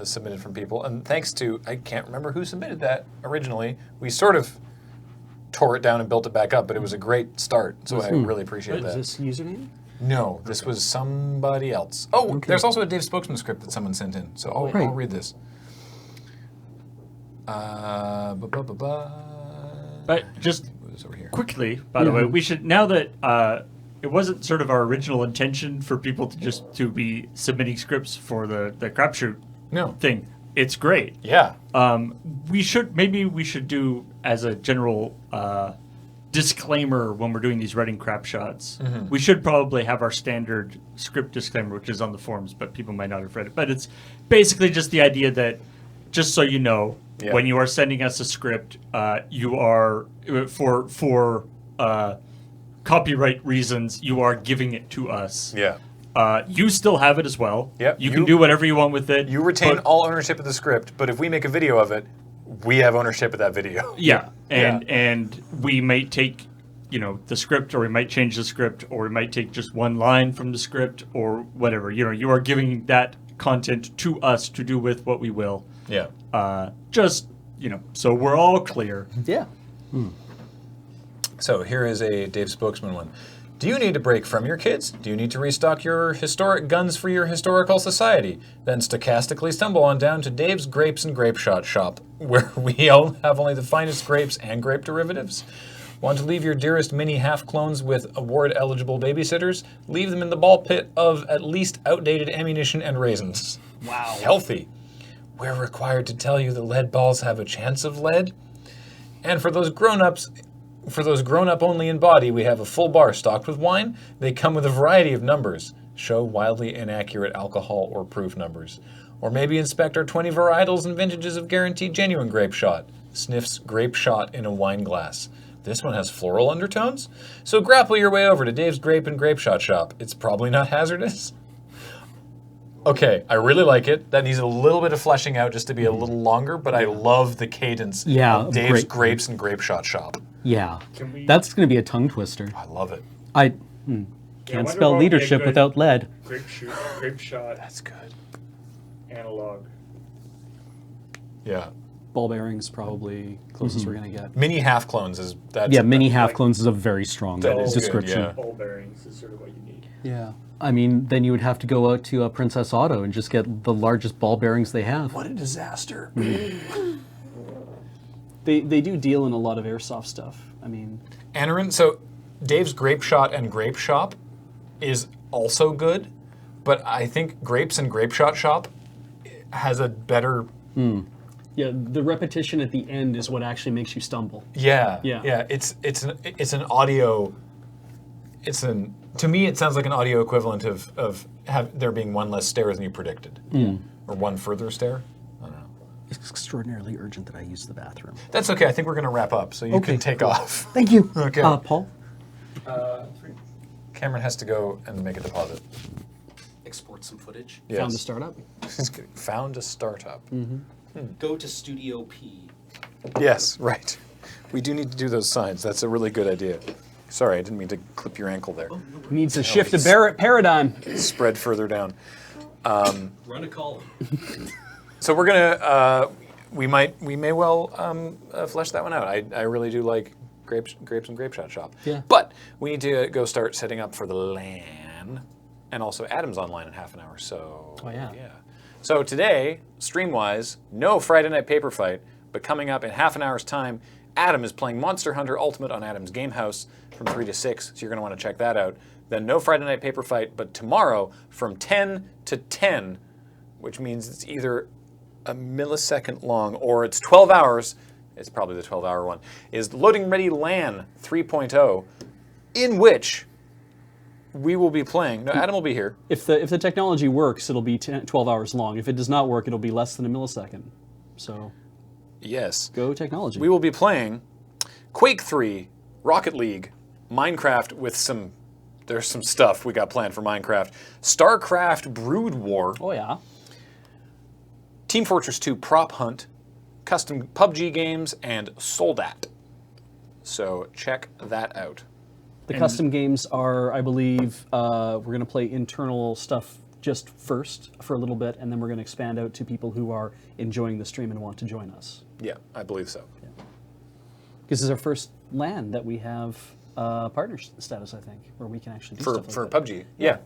submitted from people. And thanks to, I can't remember who submitted that originally. We sort of tore it down and built it back up, but it was a great start. So I really appreciate
Is
that.
this username?
No, this was somebody else. Oh, there's also a Dave Spokesman script that someone sent in. So I'll read this.
But just
It was over here.
quickly, by the way, we should, now that it wasn't sort of our original intention for people to be submitting scripts for the Crapshoot
No.
thing. It's great.
Yeah.
We should do as a general disclaimer when we're doing these Reading crap shots. We should probably have our standard script disclaimer, which is on the forums, but people might not have read it. But it's basically just the idea that, just so you know, when you are sending us a script, you are for copyright reasons, you are giving it to us.
Yeah.
You still have it as well.
Yep.
You can do whatever you want with it.
You retain
but-
all ownership of the script, but if we make a video of it, we have ownership of that video.
Yeah, and we might take, the script, or we might change the script, or we might take just one line from the script, or whatever. You are giving that content to us to do with what we will.
Yeah.
Just, so we're all clear.
Yeah.
So here is a Dave Spokesman one. Do you need a break from your kids? Do you need to restock your historic guns for your historical society? Then stochastically stumble on down to Dave's Grapes and Grape Shot Shop, where we all have only the finest grapes and grape derivatives. Want to leave your dearest mini half-clones with award-eligible babysitters? Leave them in the ball pit of at least outdated ammunition and raisins.
Wow.
Healthy. We're required to tell you the lead balls have a chance of lead. And for those grown-ups, grown-up only in body, we have a full bar stocked with wine. They come with a variety of numbers. Show wildly inaccurate alcohol or proof numbers. Or maybe inspect our 20 varietals and vintages of guaranteed genuine grape shot. Sniffs grape shot in a wine glass. This one has floral undertones? So grapple your way over to Dave's Grape and Grape Shot Shop. It's probably not hazardous. Okay, I really like it. That needs a little bit of fleshing out just to be a little longer, but I love the cadence of Dave's Grapes and Grape Shot Shop.
Yeah.
Can we-
That's going to be a tongue twister.
I love it.
I
I
can't
wonder
spell
what would be a
leadership
good
without lead.
Grape shot
That's good.
analog.
Yeah.
Ball bearings probably closest we're gonna get.
Mini half clones is that's
Yeah, mini half clones is a very strong
That is good,
description.
yeah.
Ball bearings is sort of what you need.
Yeah.
I mean, then you would have to go out to Princess Auto and just get the largest ball bearings they have.
What a disaster. They do deal in a lot of airsoft stuff. I mean,
Anarin, so Dave's Grape Shot and Grape Shop is also good, but I think Grapes and Grape Shot Shop has a better
yeah, the repetition at the end is what actually makes you stumble.
Yeah.
Yeah.
It's an audio. To me it sounds like an audio equivalent of there being one less stare than you predicted, or one further stare. I don't know.
It's extraordinarily urgent that I use the bathroom.
That's okay. I think we're going to wrap up, so you can take off.
Thank you.
Okay.
Paul?
Cameron has to go and make a deposit.
Export some footage.
Yes.
Found a startup.
Found a startup.
Go to Studio P.
Yes, right. We do need to do those signs. That's a really good idea. Sorry, I didn't mean to clip your ankle there.
Needs a shift of paradigm.
Spread further down.
Run a column.
So we're gonna, we may well flesh that one out. I really do like grapes and Grape Shot Shop.
Yeah.
But we need to go start setting up for the LAN, and also Adam's online in half an hour. So
Oh, yeah.
So today, stream-wise, no Friday Night Paper Fight, but coming up in half an hour's time, Adam is playing Monster Hunter Ultimate on Adam's Game House from 3 to 6, so you're going to want to check that out. Then no Friday Night Paper Fight, but tomorrow from 10 to 10, which means it's either a millisecond long or it's 12 hours, it's probably the 12-hour one, is Loading Ready LAN 3.0, in which we will be playing. No, Adam will be here.
If the technology works, it'll be 12 hours long. If it does not work, it'll be less than a millisecond. So
Yes.
go technology.
We will be playing Quake 3, Rocket League, Minecraft with there's some stuff we got planned for Minecraft, StarCraft Brood War,
Oh yeah.
Team Fortress 2 Prop Hunt, custom PUBG games, and Soldat. So check that out.
The custom games are, I believe, we're going to play internal stuff just first for a little bit, and then we're going to expand out to people who are enjoying the stream and want to join us.
Yeah, I believe so.
This is our first LAN that we have partner status, I think, where we can actually do stuff like
For
that.
PUBG. Yeah.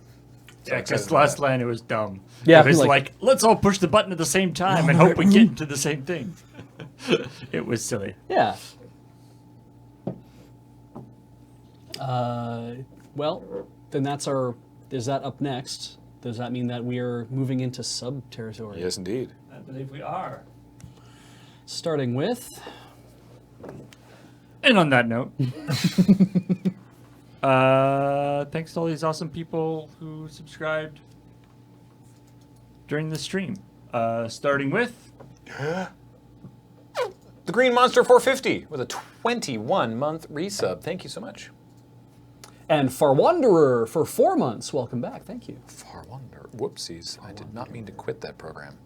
Yeah,
excited
because
about
last
that.
LAN it was dumb.
Yeah,
It was
like-
like, let's all push the button at the same time and hope we get into the same thing. It was silly.
Yeah. Well, then is that up next? Does that mean that we are moving into sub territory?
Yes, indeed.
I believe we are.
Starting with
And on that note, thanks to all these awesome people who subscribed during the stream. Starting with
The Green Monster 450 with a 21-month resub. Thank you so much.
and Far Wanderer for 4 months. Welcome back. Thank you.
Far Wonder. Whoopsies. I did not mean to quit that program.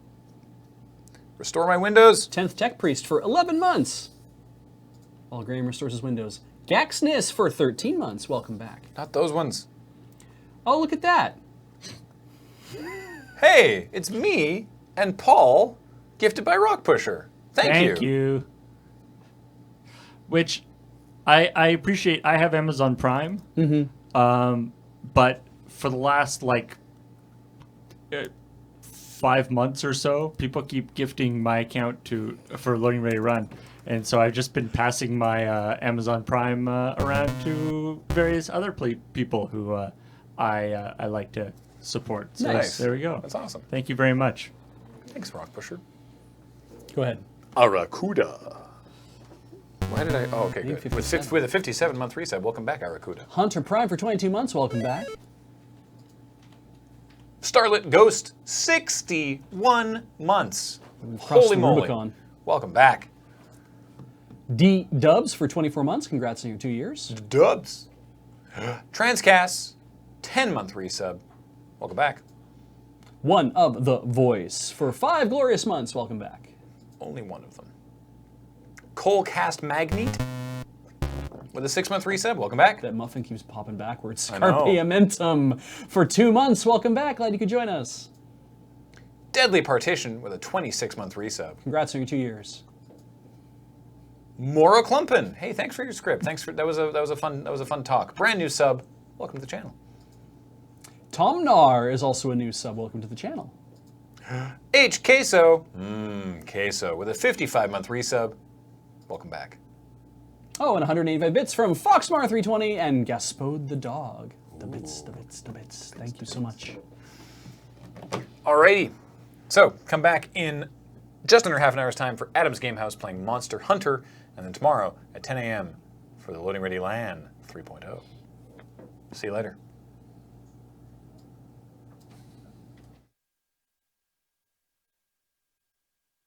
Restore my Windows.
10th Tech Priest for 11 months. While Graham restores his Windows. Gaxnis for 13 months. Welcome back.
Not those ones.
Oh, look at that.
Hey, it's me and Paul, gifted by Rock Pusher. Thank you.
you. Which I appreciate. I have Amazon Prime. But for the last 5 months or so, people keep gifting my account for Loading Ready Run, and so I've just been passing my Amazon Prime around to various other people who I like to support. So
Nice.
there we go.
That's awesome.
Thank you very much.
Thanks, Rock Pusher.
Go ahead.
Aracuda. Why did I? Oh, okay,
Name
good.
57.
With a 57-month reset. Welcome back, Aracuda.
Hunter Prime for 22 months. Welcome back.
Starlit Ghost, 61 months.
Crossed
Holy
the
moly.
Rubicon.
Welcome back.
D Dubs for 24 months. Congrats on your 2 years.
Dubs. Transcast, 10-month resub. Welcome back.
One of the Voice for 5 glorious months. Welcome back.
Only one of them. Coalcast Magnete with a 6-month resub. Welcome back.
That muffin keeps popping backwards.
I know.
Carpiamentum for 2 months. Welcome back. Glad you could join us.
Deadly Partition with a 26-month resub.
Congrats on your 2 years.
Moro Klumpen. Hey, thanks for your script. Thanks for that was a fun talk. Brand new sub. Welcome to the channel.
Tom Nar is also a new sub. Welcome to the channel.
H Queso. Queso with a 55-month resub. Welcome back.
Oh, and 185 bits from Foxmar320 and Gaspode the dog. The bits. Thank you so much.
Alrighty. So, come back in just under half an hour's time for Adam's Game House playing Monster Hunter, and then tomorrow at 10 a.m. for the Loading Ready LAN 3.0. See you later.